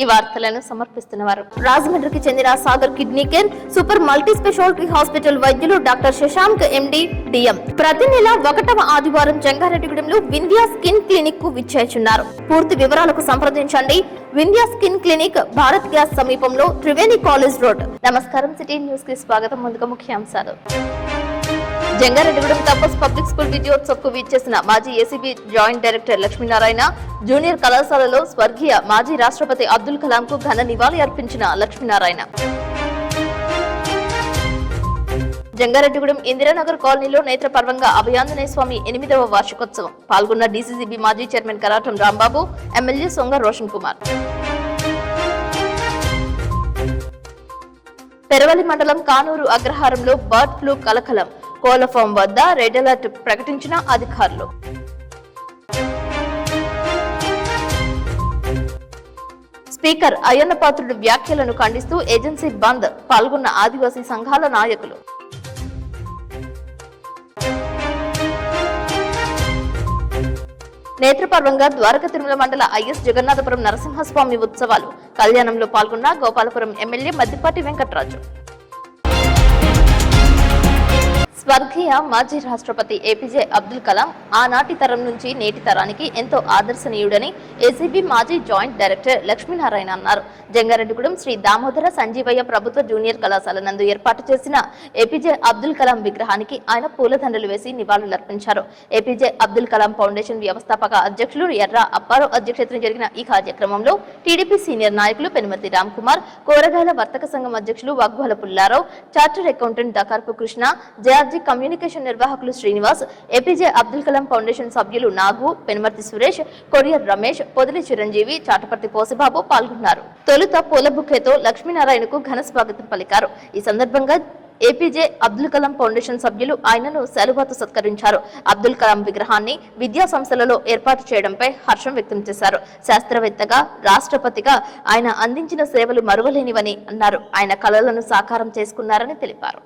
వార్తలను సమర్పిస్తున్నవారు రాజమండ్రికి చెందిన Sagar kidney care super multi speciality hospital వైద్యులు డాక్టర్ శశాంక్ ఎండి డిఎం ప్రతి నెల 1వ ఆదివారం జంగారెడ్డిగూడెంలో వింధ్యా స్కిన్ క్లినిక్ కు విచ్చేస్తున్నారు. పూర్తి వివరాలకు సంప్రదించండి. Vindhya skin clinic, Bharat gas సమీపంలో, త్రివేణి కాలేజ్ రోడ్. నమస్కారం, సిటీ న్యూస్ కి స్వాగతం. ముందుగా ముఖ్యాంశాలు. జంగారెడ్డిగూడెం క్యాంపస్ పబ్లిక్ స్కూల్ విజయోత్సవ్ కు విచ్చేసిన మాజీ ACB joint director Lakshminarayana, junior కళాశాలలో స్వర్గీయ మాజీ రాష్ట్రపతి అబ్దుల్ కలాం కు ఘన నివాళి అర్పించిన లక్ష్మీనారాయణ. జంగారెడ్డిగూడెం ఇందిరానగర్ కాలనీలో నేత్రపర్వంగా అభయాంజనేయ స్వామి 8వ వార్షికోత్సవం. పాల్గొన్న డీసీసీబీ మాజీ చైర్మన్ కరాటం రాంబాబు, ఎమ్మెల్యే సొంగ రోషన్ కుమార్. పెరవలి మండలం కానూరు అగ్రహారంలో బర్డ్ ఫ్లూ కలకలం. కోళ్ల ఫామ్ వద్ద రెడ్ అలర్ట్ ప్రకటించిన అధికారులు. స్పీకర్ అయ్యన్న పాత్రుడు వ్యాఖ్యలను ఖండిస్తూ ఏజెన్సీ బంద్. పాల్గొన్న ఆదివాసీ సంఘాల నాయకులు. నేత్రపర్వంగా ద్వారక తిరుమల మండల ఐఎస్ జగన్నాథపురం నరసింహస్వామి ఉత్సవాలు. కళ్యాణంలో పాల్గొన్న గోపాలపురం ఎమ్మెల్యే మద్దిపాటి వెంకటరాజు. స్వర్గీయ మాజీ రాష్ట్రపతి ఏపీజే అబ్దుల్ కలాం ఆనాటి తరం నుంచి నేటి తరానికి ఎంతో ఆదర్శనీయుడని ఏసీబీ మాజీ జాయింట్ డైరెక్టర్ లక్ష్మీనారాయణ అన్నారు. జంగారెడ్డిగూడెం శ్రీ దామోదర సంజీవయ్య ప్రభుత్వ జూనియర్ కళాశాల నందు ఏర్పాటు చేసిన ఏపీజే అబ్దుల్ కలాం విగ్రహానికి ఆయన పూలదండలు వేసి నివాళులర్పించారు. ఏపీజే అబ్దుల్ కలాం ఫౌండేషన్ వ్యవస్థాపక అధ్యక్షులు ఎర్ర అప్పారావు అధ్యక్షతన జరిగిన ఈ కార్యక్రమంలో టీడీపీ సీనియర్ నాయకులు పెనుమతి రామ్ కుమార్, కూరగాయల వర్తక సంఘం అధ్యక్షులు Vaggula Pullarao, chartered accountant Dakarpu Krishna, JRG communication నిర్వాహకులు శ్రీనివాస్, ఏపీజే అబ్దుల్ కలాం ఫౌండేషన్ సభ్యులు నాగు, పెనుమర్తి సురేష్, కొరియర్ రమేష్, పొదిలి చిరంజీవి, చాటపర్తి పోసిబాబు పాల్గొన్నారు. తొలుత పూల బుకేతో లక్ష్మీనారాయణకు ఘన స్వాగతం పలికారు. ఈ సందర్భంగా ఏపీజే అబ్దుల్ కలాం ఫౌండేషన్ సభ్యులు ఆయనను శాలువాతో సత్కరించారు. అబ్దుల్ కలాం విగ్రహాన్ని విద్యా సంస్థలలో ఏర్పాటు చేయడంపై హర్షం వ్యక్తం చేశారు. శాస్త్రవేత్తగా, రాష్ట్రపతిగా ఆయన అందించిన సేవలు మరువలేనివని అన్నారు. ఆయన కలలను సాకారం చేసుకున్నారని తెలిపారు.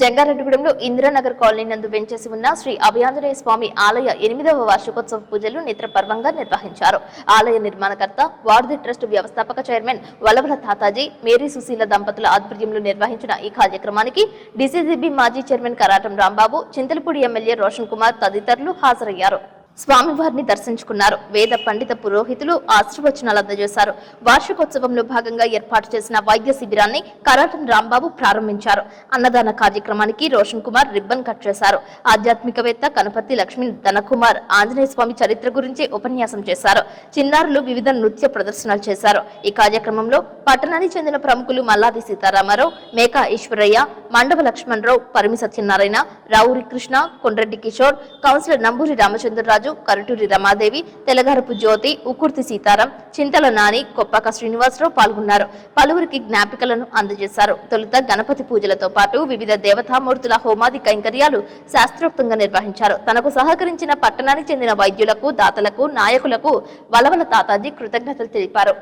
జంగారెడ్డిగూడెంలో ఇందిరానగర్ కాలనీ నందు వెంచేసి ఉన్న శ్రీ అభయాంజనేయ స్వామి ఆలయ 8వ వార్షికోత్సవ పూజలు నేత్రపర్వంగా నిర్వహించారు. ఆలయ నిర్మాణకర్త, వార్డు ట్రస్ట్ వ్యవస్థాపక చైర్మన్ వల్లభల తాతాజీ, మేరీ సుశీల దంపతుల ఆధ్వర్యంలో నిర్వహించిన ఈ కార్యక్రమానికి డీసీసీబీ మాజీ చైర్మన్ కరాటం రాంబాబు, చింతలపూడి ఎమ్మెల్యే రోషన్ కుమార్ తదితరులు హాజరయ్యారు. స్వామివారిని దర్శించుకున్నారు. వేద పండిత పురోహితులు ఆశీర్వచనాలు అందజేశారు. వార్షికోత్సవంలో భాగంగా ఏర్పాటు చేసిన వైద్య శిబిరాన్ని కరాటం రాంబాబు ప్రారంభించారు. అన్నదాన కార్యక్రమానికి రోషన్ కుమార్ రిబ్బన్ కట్ చేశారు. ఆధ్యాత్మికవేత్త కనపర్తి లక్ష్మీ ధనకుమార్ ఆంజనేయ స్వామి చరిత్ర గురించి ఉపన్యాసం చేశారు. చిన్నారులు వివిధ నృత్య ప్రదర్శనలు చేశారు. ఈ కార్యక్రమంలో పట్టణానికి చెందిన ప్రముఖులు మల్లాది సీతారామారావు, మేకా ఈశ్వరయ్య, మండవ లక్ష్మణరావు, పరిమి సత్యనారాయణ, రావురి కృష్ణ, కొండ్రెడ్డి కిషోర్, కౌన్సిలర్ నంబూరి రామచంద్రరాజు, కరటూరి రమాదేవి, తెలగారపు జ్యోతి, ఉకుర్తి సీతారాం, చింతల నాని, కొప్పక శ్రీనివాసరావు పాల్గొన్నారు. పలువురికి జ్ఞాపికలను అందజేశారు. తొలుత గణపతి పూజలతో పాటు వివిధ దేవతామూర్తుల హోమాది కైంకర్యాలు శాస్త్రోక్తంగా నిర్వహించారు. తనకు సహకరించిన పట్టణానికి చెందిన వైద్యులకు, దాతలకు, నాయకులకు వలవల తాతాజీ కృతజ్ఞతలు తెలిపారు.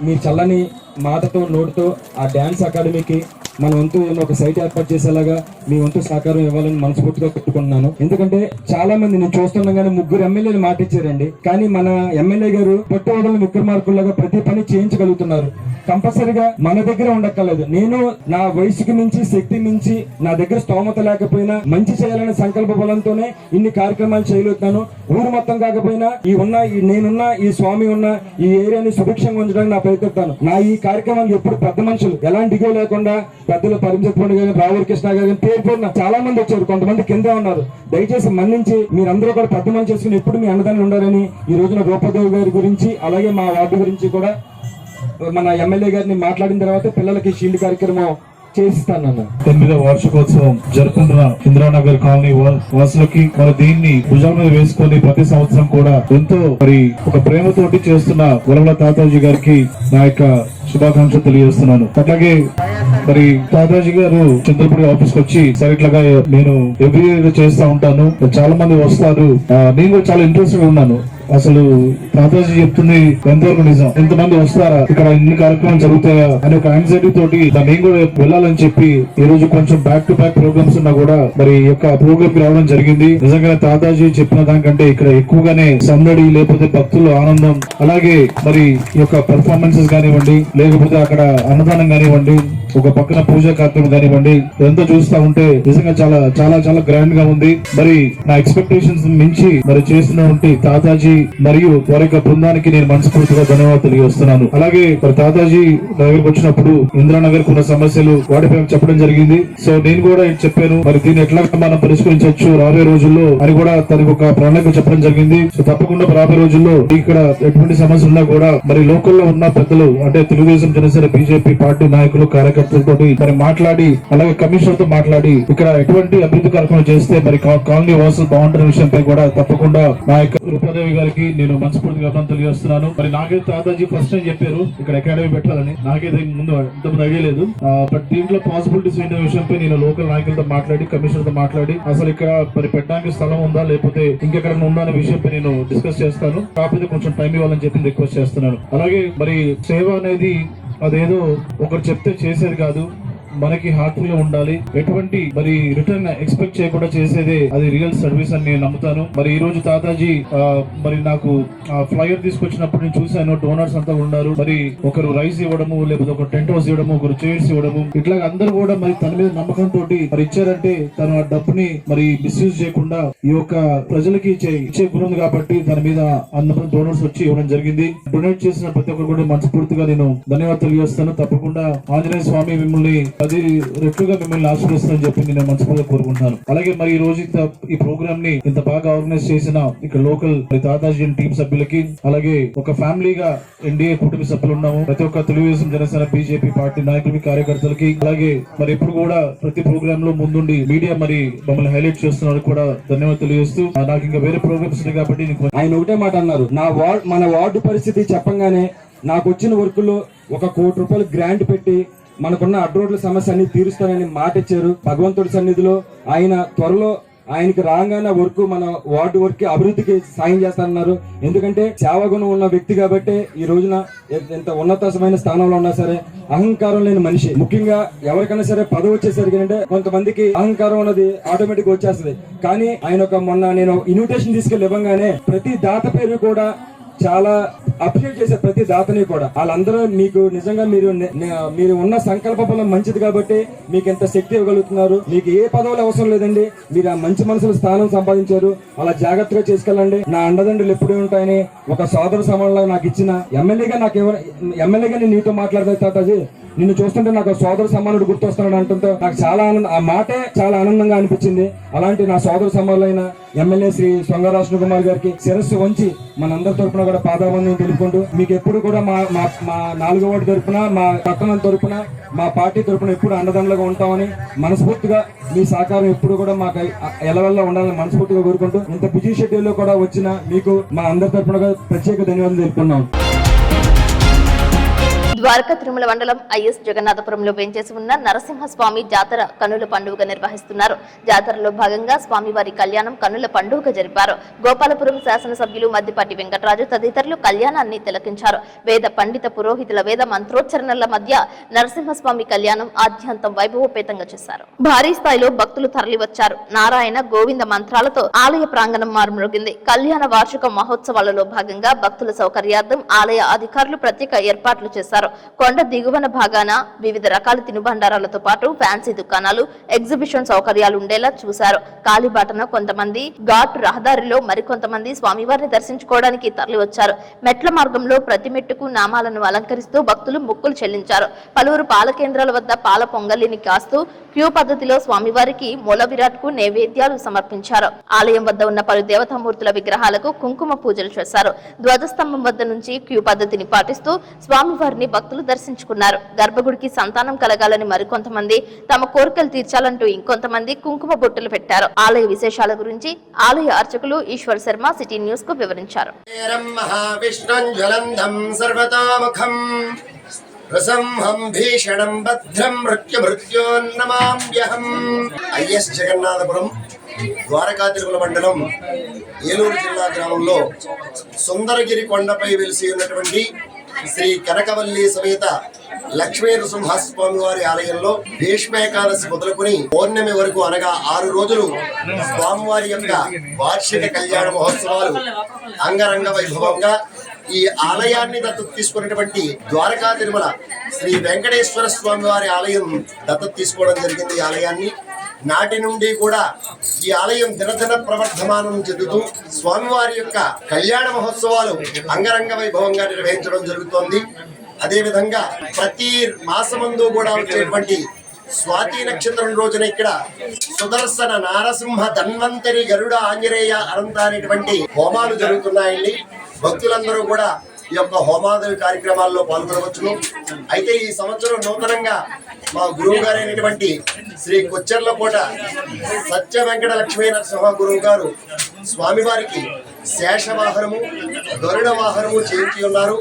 మీ చల్లని మాటతో, నోటుతో ఆ డాన్స్ అకాడమీకి మన వంతు ఒక సైట్ ఏర్పాటు చేసేలాగా మీ వంతు సహకారం ఇవ్వాలని మనస్ఫూర్తిగా పెట్టుకుంటున్నాను. ఎందుకంటే చాలా మంది నేను చూస్తున్నాగానే 3 ఎమ్మెల్యేలు మాట ఇచ్చారండి. కానీ మన ఎమ్మెల్యే గారు పట్టువదల విక్రమార్కుల్లాగా ప్రతి పని చేయించగలుగుతున్నారు. కంపల్సరిగా మన దగ్గర ఉండక్కర్లేదు. నేను నా వయసుకి మించి, శక్తి మించి, నా దగ్గర స్తోమత లేకపోయినా మంచి చేయాలనే సంకల్ప బలంతోనే ఇన్ని కార్యక్రమాలు చేయగలుగుతాను. ఊరు మొత్తం కాకపోయినా నేనున్న ఈ స్వామి ఉన్న ఈ ఏరియాని సుభిక్షంగా ఉంచడానికి నా ప్రయత్నిస్తాను. నా ఈ కార్యక్రమాలు ఎప్పుడు పెద్ద మనుషులు ఎలాంటి దిగువ లేకుండా పెద్దలు పరిమితపూడి గారు, రావురి కృష్ణ గారు, పేరు చాలా మంది వచ్చారు. కొంతమంది కిందే ఉన్నారు. దయచేసి మన్నించి మీరందరూ కూడా పెద్ద మంది చేసుకుని ఎప్పుడు మీ అన్నదాన్ని ఉండాలని ఈ రోజున గోపదేవి గారి గురించి, అలాగే మా వార్డు గురించి కూడా మన ఎమ్మెల్యే గారిని మాట్లాడిన తర్వాత పిల్లలకి షీల్డ్ కార్యక్రమం చేస్తానన్న 8వ వార్షికోత్సవం జరుపుకుంటున్న ఇందిరానగర్ కాలనీ వాసులకి మరి దీన్ని భుజం మీద వేసుకొని ప్రతి సంవత్సరం కూడా ఎంతో ఒక ప్రేమతోటి చేస్తున్న వలవల తాతాజీ గారికి నా యొక్క శుభాకాంక్షలు తెలియజేస్తున్నాను. అట్లాగే మరి తాతాజీ గారు చంద్రపూడి ఆఫీస్ కి వచ్చి సరే ఇట్లాగా నేను ఎవ్రీ ఇయర్ చేస్తా ఉంటాను, చాలా మంది వస్తారు, నేను కూడా చాలా ఇంట్రెస్ట్ గా ఉన్నాను. అసలు తాతాజీ చెప్తుంది ఎంతవరకు నిజం, ఎంతమంది వస్తారా, ఇక్కడ ఇన్ని కార్యక్రమాలు జరుగుతాయా అనే ఒక యాంగ్జైటీ తోటి నేను కూడా వెళ్ళాలని చెప్పి ఈ రోజు కొంచెం బ్యాక్ టు బ్యాక్ ప్రోగ్రామ్స్ ఉన్నా కూడా మరి ఈ యొక్క ప్రోగ్రామ్ కి రావడం జరిగింది. నిజంగానే తాతాజీ చెప్పిన దానికంటే ఇక్కడ ఎక్కువగానే సందడి, లేకపోతే భక్తులు ఆనందం, అలాగే మరి ఈ యొక్క పెర్ఫార్మెన్సెస్ కానివ్వండి, లేకపోతే అక్కడ అన్నదానం కానివ్వండి, ఒక పక్కన పూజా కార్యక్రమం కానివ్వండి, ఇదంతా చూస్తా ఉంటే నిజంగా చాలా చాలా చాలా గ్రాండ్ గా ఉంది. మరి నా ఎక్స్పెక్టేషన్స్ మించి మరి చేస్తున్నటువంటి తాతాజీ మరియు వారి యొక్క బృందానికి నేను మనస్ఫూర్తిగా ధన్యవాదాలు తెలియజేస్తున్నాను. అలాగే మరి తాతాజీ దగ్గరకు వచ్చినప్పుడు ఇందిరానగర్ ఉన్న సమస్యలు వాటిపై చెప్పడం జరిగింది. సో నేను కూడా చెప్పాను, మరి దీన్ని ఎట్లా మనం పరిష్కరించవచ్చు రాబోయే రోజుల్లో అని కూడా తనకు ఒక ప్రణాళిక చెప్పడం జరిగింది. సో తప్పకుండా రాబోయే రోజుల్లో ఇక్కడ ఎటువంటి సమస్య ఉన్నా కూడా మరి లోకల్లో ఉన్న పెద్దలు అంటే తెలుగుదేశం, జనసేన, బీజేపీ పార్టీ నాయకులు, కార్యకర్తలతో మరి మాట్లాడి, అలాగే కమిషనర్ తో మాట్లాడి ఇక్కడ ఎటువంటి అభివృద్ధి కార్యక్రమం చేస్తే మరి కాలనీ వాసులు బాగుంటున్న విషయంపై కూడా తప్పకుండా నా యొక్క రూపాదేవి గారికి నేను మనస్ఫూర్తిగా తెలియజేస్తున్నాను. మరి నాకైతే తాతాజీ ఫస్ట్ టైం చెప్పారు ఇక్కడ అకాడమీ పెట్టాలని, నాకైతే ముందు ఇంతకుముందు ఐడియా లేదు. బట్ దీంట్లో పాసిబిలిటీస్ ఏంటనే విషయంపై నేను లోకల్ నాయకులతో మాట్లాడి, కమిషనర్ తో మాట్లాడి అసలు ఇక్కడ మరి పెట్టడానికి స్థలం ఉందా లేకపోతే ఇంకెక్కడ ఉందా అనే విషయంపై నేను డిస్కస్ చేస్తాను. కాకపోతే కొంచెం టైం ఇవ్వాలని చెప్పి రిక్వెస్ట్ చేస్తున్నాను. అలాగే మరి సేవ అనేది అదేదో ఒకరు చెప్తే చేసేది కాదు, మనకి హార్ట్ఫుల్ గా ఉండాలి. ఎటువంటి మరి రిటర్న్ ఎక్స్పెక్ట్ చేయకుండా చేసేదే అది రియల్ సర్వీస్ అని నేను నమ్ముతాను. మరి ఈ రోజు తాతాజీ మరి నాకు ఫ్లైయర్ తీసుకొచ్చినప్పుడు నేను చూశాను, డోనర్స్ అంతా ఉన్నారు. మరి ఒకరు రైస్ ఇవ్వడము, లేకపోతే ఒక టెంట్ హౌస్ ఇవ్వడము, ఒకరు చైర్స్ ఇవ్వడము, ఇట్లా అందరూ కూడా మరి తన మీద నమ్మకం తోటి మరి ఇచ్చారంటే తను ఆ డబ్బుని మరి మిస్యూజ్ చేయకుండా ఈ యొక్క ప్రజలకి ఇచ్చే గుణం కాబట్టి తన మీద అందరూ డోనర్స్ వచ్చి ఇవ్వడం జరిగింది. డొనేట్ చేసిన ప్రతి ఒక్కరు కూడా మనస్ఫూర్తిగా నేను ధన్యవాదాలు తెలియజేస్తాను. తప్పకుండా ఆంజనేయ స్వామి మిమ్మల్ని 10 రెట్లుగా మిమ్మల్ని ఆశీర్వదిస్తానని చెప్పి నేను మనస్ఫూర్తిగా కోరుకుంటున్నాను. అలాగే మరి ఈ రోజు ఈ ప్రోగ్రామ్ ని ఇంత బాగా ఆర్గనైజ్ చేసిన ఇక్కడ లోకల్ తాతాజీ టీం సభ్యులకి, అలాగే ఒక ఫ్యామిలీగా ఎన్డీఏ కుటుంబ సభ్యులు ఉన్నాము, ప్రతి ఒక్క తెలుగుదేశం, జనసేన, బీజేపీ పార్టీ నాయకులకి, కార్యకర్తలకి, అలాగే మరి ఇప్పుడు కూడా ప్రతి ప్రోగ్రామ్ లో ముందుండి మీడియా మరి మమ్మల్ని హైలైట్ చేస్తున్నారు కూడా ధన్యవాదాలు తెలియజేస్తూ, నాకు ఇంకా వేరే ప్రోగ్రామ్స్ ఉన్నాయి కాబట్టి ఆయన ఒకటే మాట అన్నారు, మన వార్డు పరిస్థితి చెప్పంగానే నాకు వచ్చిన వర్క్ లో 1 కోటి రూపాయలు గ్రాంట్ పెట్టి మనకున్న అడ్రోడ్ల సమస్య అన్ని తీరుస్తానని మాట ఇచ్చారు. భగవంతుడి సన్నిధిలో ఆయన త్వరలో ఆయనకి రాగానే వర్క్ మన వార్డు వర్క్ కి అభివృద్ధికి సాయం చేస్తారన్నారు. ఎందుకంటే సేవాగుణం ఉన్న వ్యక్తి కాబట్టి ఈ రోజున ఎంత ఉన్నతమైన స్థానంలో ఉన్నా సరే అహంకారం లేని మనిషి. ముఖ్యంగా ఎవరికైనా సరే పదవి వచ్చేసరికి అంటే కొంతమందికి అహంకారం ఉన్నది ఆటోమేటిక్ వచ్చేస్తుంది. కానీ ఆయన మొన్న నేను ఇన్విటేషన్ తీసుకెళ్లి ఇవ్వగానే ప్రతి దాత పేరు కూడా చాలా అప్రిషియేట్ చేసే ప్రతి దాతని కూడా వాళ్ళందరూ మీకు నిజంగా మీరు ఉన్న సంకల్ప బలం మంచిది కాబట్టి మీకు ఎంత శక్తి ఇవ్వగలుగుతున్నారు. మీకు ఏ పదవులు అవసరం లేదండి, మీరు ఆ మంచి మనసుల స్థానం సంపాదించారు. అలా జాగ్రత్తగా చేసుకెళ్ళండి. నా అండదండలు ఎప్పుడూ ఉంటాయని ఒక సోదర సమానంలో నాకు ఇచ్చిన ఎమ్మెల్యేగా నేను నీతో మాట్లాడతా తాతాజీ, నిన్ను చూస్తుంటే నాకు సోదర సమానుడు గుర్తొస్తున్నాడు అంటుంటే నాకు చాలా ఆ మాటే చాలా ఆనందంగా అనిపించింది. అలాంటి నా సోదర సమానులైన ఎమ్మెల్యే శ్రీ సొంగరాష్ట్ర కుమార్ గారికి శిరస్సు వంచి మనందరి తరపున కూడా పాదాబంధం తెలుపుకుంటూ మీకు ఎప్పుడు కూడా మా 4వ వార్డు తరపున, మా పట్టణం తరపున, మా పార్టీ తరపున ఎప్పుడు అండదండలుగా ఉంటామని మనస్ఫూర్తిగా మీ సహకారం ఎప్పుడు కూడా మాకు ఎలవెల్లా ఉండాలని మనస్ఫూర్తిగా కోరుకుంటూ ఇంత బిజీ షెడ్యూల్ లో కూడా వచ్చిన మీకు మా అందరి తరపున ప్రత్యేక ధన్యవాదాలు తెలుపుకున్నాం. ద్వారకా తిరుమల మండలం ఐఎస్ జగన్నాథపురంలో వేంచేసి ఉన్న నరసింహస్వామి జాతర కన్నుల పండుగ నిర్వహిస్తున్నారు. జాతరలో భాగంగా స్వామివారి కళ్యాణం కన్నుల పండుగ జరిపారు. గోపాలపురం శాసనసభ్యులు మద్దిపాటి వెంకటరాజు తదితరులు కళ్యాణాన్ని తిలకించారు. వేద పండిత పురోహితుల వేద మంత్రోచ్చరణల మధ్య నరసింహస్వామి కళ్యాణం ఆద్యంతం వైభవోపేతంగా చేశారు. భారీ స్థాయిలో భక్తులు తరలివచ్చారు. నారాయణ గోవింద మంత్రాలతో ఆలయ ప్రాంగణం మారుమ్రోగింది. కళ్యాణ వార్షిక మహోత్సవాలలో భాగంగా భక్తుల సౌకర్యార్థం ఆలయ అధికారులు ప్రత్యేక ఏర్పాట్లు చేశారు. కొండ దిగువన భాగాన వివిధ రకాల తినుబండారాలతో పాటు ఫ్యాన్సీ దుకాణాలు, ఎగ్జిబిషన్ సౌకర్యాలు ఉండేలా చూశారు. కాలిబాటన కొంతమంది, ఘాట్ రహదారిలో మరికొంతమంది స్వామివారిని దర్శించుకోవడానికి తరలివచ్చారు. మెట్ల మార్గంలో ప్రతి మెట్టుకు నామాలను అలంకరిస్తూ భక్తులు మొక్కులు చెల్లించారు. పలువురు పాల కేంద్రాల వద్ద పాల పొంగలిని కాస్తూ క్యూ పద్ధతిలో స్వామివారికి మూల విరాట్ కు నైవేద్యాలు సమర్పించారు. ఆలయం వద్ద ఉన్న పలు దేవతామూర్తుల విగ్రహాలకు కుంకుమ పూజలు చేశారు. ధ్వజస్తంభం వద్ద నుంచి క్యూ పద్ధతిని పాటిస్తూ స్వామివారిని భక్తులు దర్శించుకున్నారు. గర్భగుడికి సంతానం కలగాలని మరికొంతమంది, తమ కోరికలు తీర్చాలంటూ ఇంకొంతమంది కుంకుమ బొట్టులు పెట్టారు. ఆలయ విశేషాల గురించి ఆలయ అర్చకులు ఈశ్వర్ శర్మ సిటీ న్యూస్ కు వివరించారు. ప్రసంహం భీషణం భద్రం మృత్యుమృత్యోన్నమామ్యహం. ఐఎస్ జగన్నాథపురం ద్వారకా తిరుమల మండలం ఏలూరు జిల్లా గ్రామంలో సుందరగిరి కొండపై వెలిసి ఉన్నటువంటి శ్రీ కనకవల్లి సమేత లక్ష్మీ నృసింహస్వామి వారి ఆలయంలో భీష్మేకాదశి మొదలుకొని పౌర్ణమి వరకు అనగా 6 రోజులు స్వామివారి యొక్క వార్షిక కళ్యాణ మహోత్సవాలు అంగరంగ వైభవంగా ఈ ఆలయాన్ని దత్తత తీసుకున్నటువంటి ద్వారకా తిరుమల శ్రీ వెంకటేశ్వర స్వామి వారి ఆలయం దత్తత తీసుకోవడం జరిగింది. ఈ ఆలయాన్ని నాటి నుండి కూడా ఈ ఆలయం దినదిన ప్రవర్ధమానం చెందుతూ స్వామివారి యొక్క కళ్యాణ మహోత్సవాలు అంగరంగ వైభవంగా నిర్వహించడం జరుగుతోంది. అదేవిధంగా ప్రతి మాసమందు కూడా వచ్చేటువంటి స్వాతి నక్షత్రం రోజున ఇక్కడ సుదర్శన నారసింహ ధన్వంతరి గరుడ ఆంజనేయ అనంత అనేటువంటి హోమాలు జరుగుతున్నాయండి. భక్తులందరూ కూడా ఈ యొక్క హోమాది కార్యక్రమాల్లో పాల్గొనవచ్చును. అయితే ఈ సంవత్సరం నూతనంగా మా గురువు గారైనటువంటి శ్రీ కొచ్చెర్లకోట సత్య వెంకట లక్ష్మీ నరసింహ గురువు గారు స్వామివారికి శేషవాహనము గరుడ వాహనము చేయించి ఉన్నారు.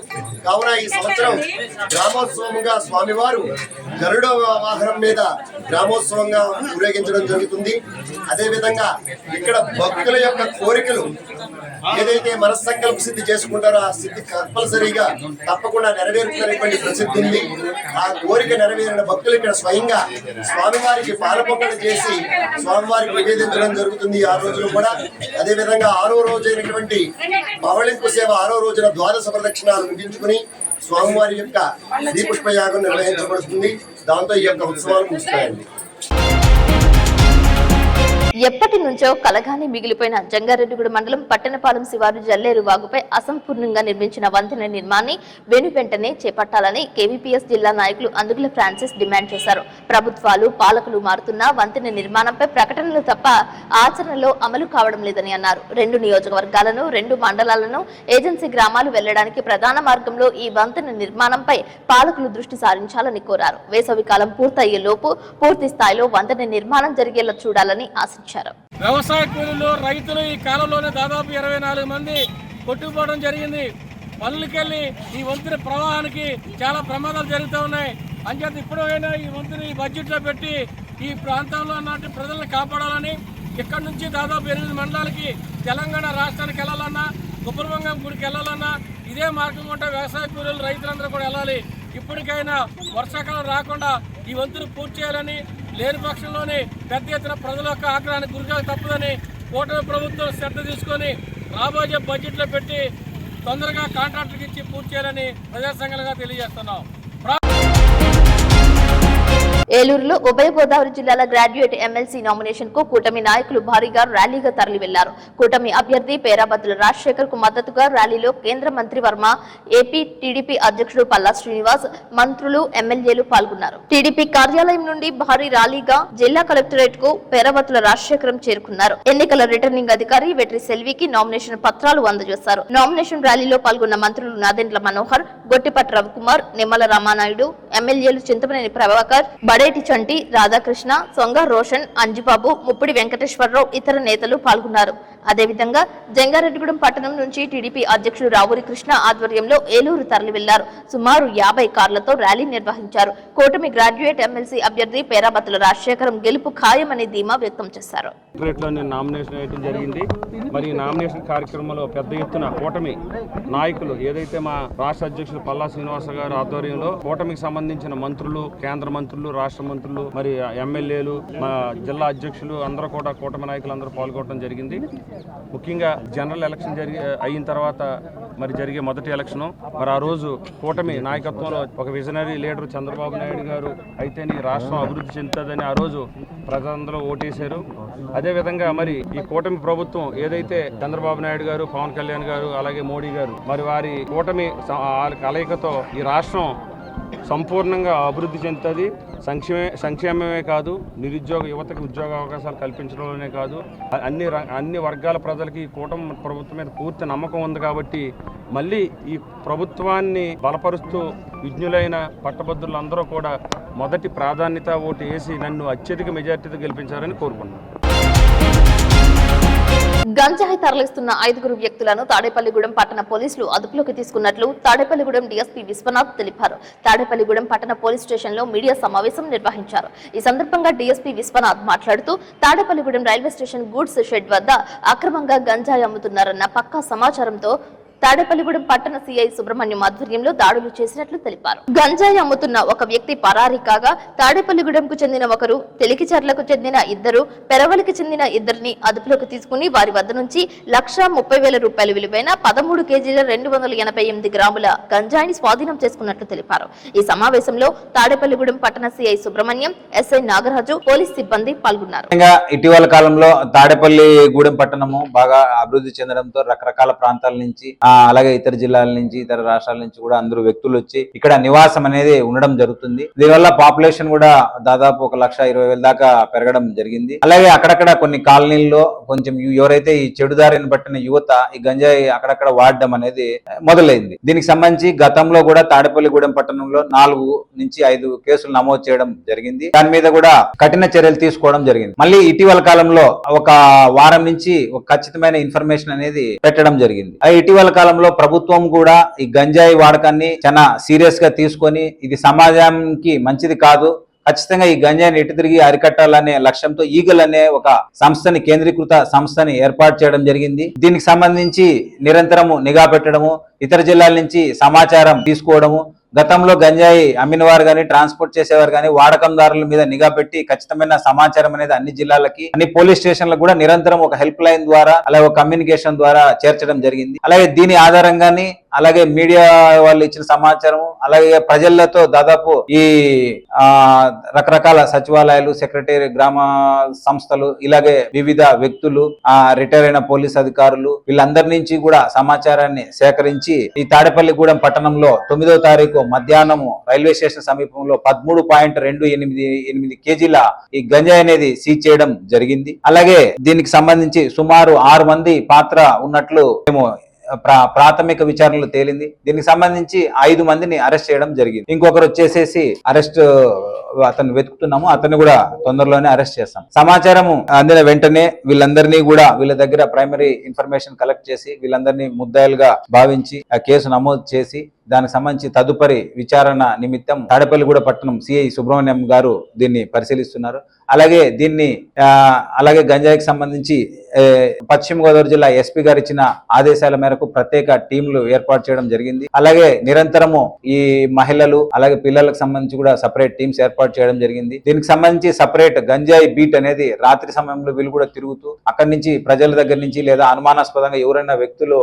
కావున ఈ సంవత్సరం గ్రామోత్సవంగా స్వామివారు గరుడ వాహనం మీద గ్రామోత్సవంగా ఊరేగించడం జరుగుతుంది. అదేవిధంగా ఇక్కడ భక్తుల యొక్క కోరికలు ఏదైతే మనస్సంకల్ప సిద్ధి చేసుకుంటారో ఆ సిద్ధి కంపల్సరీగా తప్పకుండా నెరవేరుతున్నటువంటి ప్రసిద్ధి ఉంది. ఆ కోరిక నెరవేరిన భక్తులు ఇక్కడ స్వయంగా స్వామివారికి పాలపొక్కలు చేసి స్వామివారికి నివేదించడం జరుగుతుంది 6 రోజులు కూడా. అదేవిధంగా 6వ రోజు అయినటువంటి పవళింపు సేవ 6వ రోజున ద్వాదశ ప్రదక్షిణాలు ముగించుకుని స్వామివారి యొక్క శ్రీపుష్పయాగం నిర్వహించబడుతుంది. దాంతో ఈ యొక్క ఉత్సవాలు ముగుస్తాయండి. ఎప్పటి నుంచో కలగానే మిగిలిపోయిన జంగారెడ్డిగూడ మండలం పట్టణపాలెం శివారు జల్లేరు వాగుపై అసంపూర్ణంగా నిర్మించిన వంతెన నిర్మాణాన్ని వెంటనే చేపట్టాలని కేవీపీఎస్ జిల్లా నాయకులు అందుగుల ఫ్రాన్సిస్ డిమాండ్ చేశారు. ప్రభుత్వాలు పాలకులు మారుతున్నా వంతెన నిర్మాణంపై ప్రకటనలు తప్ప ఆచరణలో అమలు కావడం లేదని అన్నారు. 2 నియోజకవర్గాలను 2 మండలాలను ఏజెన్సీ గ్రామాలు వెళ్లడానికి ప్రధాన మార్గంలో ఈ వంతెన నిర్మాణంపై పాలకులు దృష్టి సారించాలని కోరారు. వేసవి కాలం పూర్తయ్యే లోపు పూర్తి స్థాయిలో వంతెన నిర్మాణం జరిగేలా చూడాలని ఆశించారు. వ్యవసాయ కూలీలు రైతులు ఈ కాలంలోనే దాదాపు 24 మంది కొట్టుకుపోవడం జరిగింది. పనులకెళ్ళి ఈ వంతెన ప్రవాహానికి చాలా ప్రమాదాలు జరుగుతూ ఉన్నాయి. అంచేత ఇప్పుడైనా ఈ వంతెన ఈ బడ్జెట్లో పెట్టి ఈ ప్రాంతంలో ఉన్నటువంటి ప్రజలను కాపాడాలని, ఇక్కడి నుంచి దాదాపు 8 మండలాలకి తెలంగాణ రాష్ట్రానికి వెళ్ళాలన్నా, గుబ్బలవంగం గుడికి వెళ్ళాలన్నా ఇదే మార్గం ఉంటే వ్యవసాయ కూలీలు రైతులందరూ కూడా వెళ్ళాలి. ఇప్పటికైనా వర్షాకాలం రాకుండా ఈ వంతును పూర్తి చేయాలని, లేని పక్షంలోనే పెద్ద ఎత్తున ప్రజల యొక్క ఆగ్రహానికి గురికాక తప్పదని కూటమి ప్రభుత్వం శ్రద్ధ తీసుకొని రాబోయే బడ్జెట్లో పెట్టి తొందరగా కాంట్రాక్టర్కి ఇచ్చి పూర్తి చేయాలని ప్రజా సంఘాలుగా తెలియజేస్తున్నాం. ఏలూరులో ఉభయ గోదావరి జిల్లాల గ్రాడ్యుయేట్ ఎమ్మెల్సీ నామినేషన్ కు కూటమి నాయకులు భారీగా ర్యాలీగా తరలి వెళ్లారు. కూటమి అభ్యర్థి పేరాబత్తుల రాజశేఖర్ కు మద్దతుగా ర్యాలీలో కేంద్ర మంత్రి వర్మ, ఏపీ టీడీపీ అధ్యక్షుడు పల్లా శ్రీనివాస్, మంత్రులు, ఎమ్మెల్యేలు పాల్గొన్నారు. టీడీపీ కార్యాలయం నుండి భారీ ర్యాలీగా జిల్లా కలెక్టరేట్ కు పేరాబత్తుల రాజశేఖరం చేరుకున్నారు. ఎన్నికల రిటర్నింగ్ అధికారి వెట్రి సెల్వికి నామినేషన్ పత్రాలు అందజేశారు. నామినేషన్ ర్యాలీలో పాల్గొన్న మంత్రులు నాదెండ్ల మనోహర్, గొట్టిపట్టు రవికుమార్, నిమ్మల రామానాయుడు, ఎమ్మెల్యేలు చింతమనేని ప్రభాకర్, బడేటి చంటి, రాధాకృష్ణ, సొంగ రోషన్, అంజిబాబు, ముప్పిడి వెంకటేశ్వరరావు ఇతర నేతలు పాల్గొన్నారు. అదేవిధంగా జంగారెడ్డిగూడెం పట్టణం నుంచి టీడీపీ అధ్యక్షుడు రావూరి కృష్ణ ఆధ్వర్యంలో ఏలూరు తరలి వెళ్లారు. సుమారు 50 కార్లతో ర్యాలీ నిర్వహించారు. కూటమి గ్రాడ్యుయేట్ ఎమ్మెల్సీ అభ్యర్థి పేరాబత్తుల రాజశేఖరం గెలుపు ఖాయమని ధీమా వ్యక్తం చేశారు. నామినేషన్ వేయడం జరిగింది. మరి నామినేషన్ కార్యక్రమంలో పెద్ద ఎత్తున కూటమి నాయకులు ఏదైతే మా రాష్ట్ర అధ్యక్షులు పల్లా శ్రీనివాస గారి ఆధ్వర్యంలో కూటమికి సంబంధించిన మంత్రులు, కేంద్ర మంత్రులు, రాష్ట్ర మంత్రులు, మరి ఎమ్మెల్యేలు, మా జిల్లా అధ్యక్షులు అందరూ కూడా కూటమి నాయకులు అందరూ పాల్గొనడం జరిగింది. ముఖ్యంగా జనరల్ ఎలక్షన్ అయిన తర్వాత మరి జరిగే మొదటి ఎలక్షను. మరి ఆ రోజు కూటమి నాయకత్వంలో ఒక విజనరీ లీడర్ చంద్రబాబు నాయుడు గారు అయితేనే రాష్ట్రం అభివృద్ధి చెందుతుందని ఆ రోజు ప్రజలందరూ ఓటేశారు. అదేవిధంగా మరి ఈ కూటమి ప్రభుత్వం ఏదైతే చంద్రబాబు నాయుడు గారు, పవన్ కళ్యాణ్ గారు, అలాగే మోడీ గారు మరి వారి కూటమి కలయికతో ఈ రాష్ట్రం సంపూర్ణంగా అభివృద్ధి చెందుతుంది. సంక్షేమమే కాదు, నిరుద్యోగ యువతకి ఉద్యోగ అవకాశాలు కల్పించడంలోనే కాదు, అన్ని వర్గాల ప్రజలకి కూటమి ప్రభుత్వం మీద పూర్తి నమ్మకం ఉంది. కాబట్టి మళ్ళీ ఈ ప్రభుత్వాన్ని బలపరుస్తూ విజ్ఞులైన పట్టభద్రులందరూ కూడా మొదటి ప్రాధాన్యత ఓటు వేసి నన్ను అత్యధిక మెజార్టీతో గెలిపించారని కోరుకున్నాను. గంజాయి తరలిస్తున్న 5 వ్యక్తులను తాడేపల్లిగూడెం పట్టణ పోలీసులు అదుపులోకి తీసుకున్నట్లు తాడేపల్లిగూడెం డీఎస్పీ విశ్వనాథ్ తెలిపారు. తాడేపల్లిగూడెం పట్టణ పోలీస్ స్టేషన్ లో మీడియా సమావేశం నిర్వహించారు. ఈ సందర్భంగా డీఎస్పీ విశ్వనాథ్ మాట్లాడుతూ Tadepalligudem railway station goods shed వద్ద అక్రమంగా గంజాయి అమ్ముతున్నారన్న పక్కా సమాచారంతో తాడేపల్లిగూడెం పట్టణ సిఐ సుబ్రహ్మణ్యం ఆధ్వర్యంలో దాడులు చేసినట్లు తెలిపారు. గంజాయి అమ్ముతున్న ఒక వ్యక్తి పరారీ కాగా తాడేపల్లిగూడెంకు చెందిన ఒకరు, తెలికిచర్లకు చెందిన 2, పెరవలికి చెందిన 2ని అదుపులోకి తీసుకుని వారి వద్ద నుంచి ₹1,30,000 విలువైన 13 కేజీల 288 గ్రాముల గంజాయిని స్వాధీనం చేసుకున్నట్లు తెలిపారు. ఈ సమావేశంలో తాడేపల్లిగూడెం పట్టణ CI Subrahmanyam, SI Nagaraju, police సిబ్బంది పాల్గొన్నారు. ఇటీవల కాలంలో తాడేపల్లిగూడెం పట్టణము బాగా అభివృద్ధి చెందడంతో రకరకాల ప్రాంతాల నుంచి అలాగే ఇతర జిల్లాల నుంచి ఇతర రాష్ట్రాల నుంచి కూడా అందరూ వ్యక్తులు వచ్చి ఇక్కడ నివాసం అనేది ఉండడం జరుగుతుంది. దీనివల్ల పాపులేషన్ కూడా దాదాపు 1,20,000 దాకా పెరగడం జరిగింది. అలాగే అక్కడక్కడ కొన్ని కాలనీల్లో కొంచెం ఎవరైతే ఈ చెడుదారిని పట్టిన యువత ఈ గంజాయి అక్కడక్కడ వాడడం అనేది మొదలైంది. దీనికి సంబంధించి గతంలో కూడా తాడేపల్లిగూడెం పట్టణంలో 4 నుంచి 5 కేసులు నమోదు చేయడం జరిగింది. దాని మీద కూడా కఠిన చర్యలు తీసుకోవడం జరిగింది. మళ్ళీ ఇటీవల కాలంలో ఒక వారం నుంచి ఒక ఖచ్చితమైన ఇన్ఫర్మేషన్ అనేది పెట్టడం జరిగింది. ఇటీవల కాలంలో ప్రభుత్వం కూడా ఈ గంజాయి వాడకాన్ని చాలా సీరియస్ గా తీసుకొని ఇది సమాజానికి మంచిది కాదు, ఖచ్చితంగా ఈ గంజాయిని ఎటు తిరిగి అరికట్టాలనే లక్ష్యంతో ఈగల్ అనే ఒక సంస్థని, కేంద్రీకృత సంస్థని ఏర్పాటు చేయడం జరిగింది. దీనికి సంబంధించి నిరంతరము నిఘా పెట్టడము, ఇతర జిల్లాల నుంచి సమాచారం తీసుకోవడము, గతంలో గంజాయి అమ్మిన వారు కానీ ట్రాన్స్పోర్ట్ చేసేవారు కానీ వాడకందారుల మీద నిఘా పెట్టి ఖచ్చితమైన సమాచారం అనేది అన్ని జిల్లాలకి, అన్ని పోలీస్ స్టేషన్లకు కూడా నిరంతరం ఒక హెల్ప్ లైన్ ద్వారా అలాగే ఒక కమ్యూనికేషన్ ద్వారా చేర్చడం జరిగింది. అలాగే దీని ఆధారంగానే అలాగే మీడియా వాళ్ళు ఇచ్చిన సమాచారం, అలాగే ప్రజలతో దాదాపు ఈ రకరకాల సచివాలయాలు, సెక్రటరీ, గ్రామ సంస్థలు, ఇలాగే వివిధ వ్యక్తులు, రిటైర్ అయిన పోలీస్ అధికారులు, వీళ్ళందరి నుంచి కూడా సమాచారాన్ని సేకరించి ఈ తాడేపల్లిగూడెం పట్టణంలో 9వ తారీఖు మధ్యాహ్నము రైల్వే స్టేషన్ సమీపంలో 13.288 కేజీల ఈ గంజాయి అనేది సీజ్ చేయడం జరిగింది. అలాగే దీనికి సంబంధించి సుమారు 6 మంది పాత్ర ఉన్నట్లు మేము ప్రాథమిక విచారణలో తేలింది. దీనికి సంబంధించి 5 మందిని అరెస్ట్ చేయడం జరిగింది. ఇంకొకరు వచ్చేసేసి అరెస్ట్ అతను వెతుకుతున్నాము, అతన్ని కూడా తొందరలోనే అరెస్ట్ చేస్తాం. సమాచారం అందిన వెంటనే వీళ్ళందరినీ కూడా వీళ్ళ దగ్గర ప్రైమరీ ఇన్ఫర్మేషన్ కలెక్ట్ చేసి వీళ్ళందరినీ ముద్దాయిలుగా భావించి ఆ కేసు నమోదు చేసి దానికి సంబంధించి తదుపరి విచారణ నిమిత్తం తాడేపల్లిగూడెం పట్టణం సిఐ సుబ్రహ్మణ్యం గారు దీన్ని పరిశీలిస్తున్నారు. అలాగే గంజాయికి సంబంధించి పశ్చిమ గోదావరి జిల్లా ఎస్పీ గారు ఇచ్చిన ఆదేశాల మేరకు ప్రత్యేక టీంలు ఏర్పాటు చేయడం జరిగింది. అలాగే నిరంతరము ఈ మహిళలు అలాగే పిల్లలకు సంబంధించి కూడా సపరేట్ టీమ్స్ ఏర్పాటు చేయడం జరిగింది. దీనికి సంబంధించి సపరేట్ గంజాయి బీట్ అనేది రాత్రి సమయంలో వీళ్ళు కూడా తిరుగుతూ అక్కడి నుంచి ప్రజల దగ్గర నుంచి లేదా అనుమానాస్పదంగా ఎవరైనా వ్యక్తులు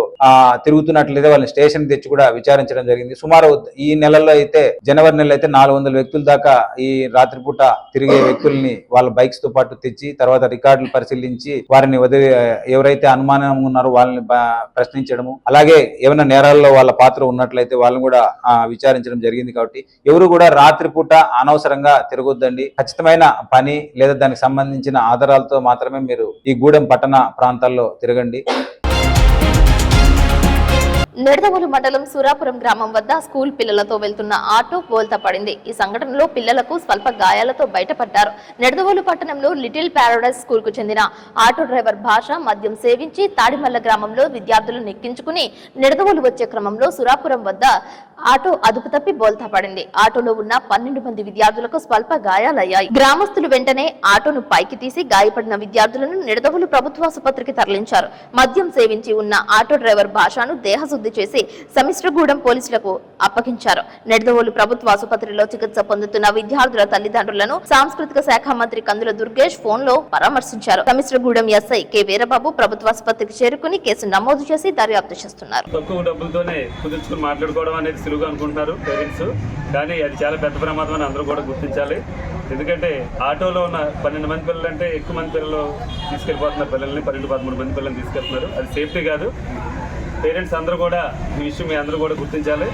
తిరుగుతున్నట్లయితే వాళ్ళని స్టేషన్ తెచ్చి కూడా విచారించడం జరిగింది. సుమారు ఈ నెలలో అయితే జనవరి నెలలో అయితే 400 వ్యక్తుల దాకా ఈ రాత్రిపూట తిరిగే వ్యక్తుల్ని వాళ్ళ బైక్స్ తో పాటు తెచ్చి తర్వాత రికార్డులు పరిశీలించి వారిని ఎవరైతే అనుమానం ఉన్నారో వాళ్ళని ప్రశ్నించడము, అలాగే ఏమైనా నేరాల్లో వాళ్ళ పాత్ర ఉన్నట్లయితే వాళ్ళని కూడా విచారించడం జరిగింది. కాబట్టి ఎవరు కూడా రాత్రిపూట అనవసరంగా తిరగొద్దండి. ఖచ్చితమైన పని లేదా దానికి సంబంధించిన ఆధారాలతో మాత్రమే మీరు ఈ గూడెం పట్టణ ప్రాంతాల్లో తిరగండి. నిడదవోలు మండలం సురాపురం గ్రామం వద్ద స్కూల్ పిల్లలతో వెళ్తున్న ఆటో బోల్తా పడింది. ఈ సంఘటనలో పిల్లలకు స్వల్ప గాయాలతో బయటపడ్డారు. నిడదవోలు పట్టణంలో లిటిల్ పారడైజ్ స్కూల్ కు చెందిన ఆటో డ్రైవర్ భాష మద్యం సేవించి తాడిమల్ల గ్రామంలో విద్యార్థులను ఎక్కించుకుని నిడదవోలు వచ్చే క్రమంలో సురాపురం వద్ద ఆటో అదుపు తప్పి బోల్తా పడింది. ఆటోలో ఉన్న 12 మంది విద్యార్థులకు స్వల్ప గాయాలయ్యాయి. గ్రామస్తులు వెంటనే ఆటోను పైకి తీసి గాయపడిన విద్యార్థులను నిడదవోలు ప్రభుత్వాసుపత్రికి తరలించారు. మద్యం సేవించి ఉన్న ఆటో డ్రైవర్ భాషను దేహశుద్ధి చేసి సమిశ్రగూడెం పోలీసులకు అప్పగించారు. నిడదవోలు ప్రభుత్వ ఆసుపత్రిలో చికిత్స పొందుతున్న విద్యార్థుల తల్లిదండ్రులను సాంస్కృతిక శాఖ మంత్రి కందుల దుర్గేష్ ఫోన్ లో పరామర్శించారు. సమిశ్రగూడెం ఎస్ఐ కె వీరబాబు ప్రభుత్వ ఆసుపత్రికి చేరుకుని కేసు నమోదు చేసి దర్యాప్తు చేస్తున్నారు. తక్కువ డబ్బులతోనే కుదుర్చుకుని మాట్లాడుకోవడం అనేది సులువుగా అనుకుంటున్నారు పేరెంట్స్, కానీ అది చాలా పెద్ద ప్రమాదం అని అందరూ కూడా గుర్తించాలి. ఎందుకంటే ఆటోలో ఉన్న 12 మంది పిల్లలు అంటే ఎక్కువ మంది పిల్లలు తీసుకెళ్ళిపోతున్నారు. పిల్లల్ని 12-13 మంది పిల్లల్ని తీసుకెళ్తున్నారు. అది సేఫ్టీ కాదు. పేరెంట్స్ అందరూ కూడా ఈ విషయం మీ అందరూ కూడా గుర్తించాలి.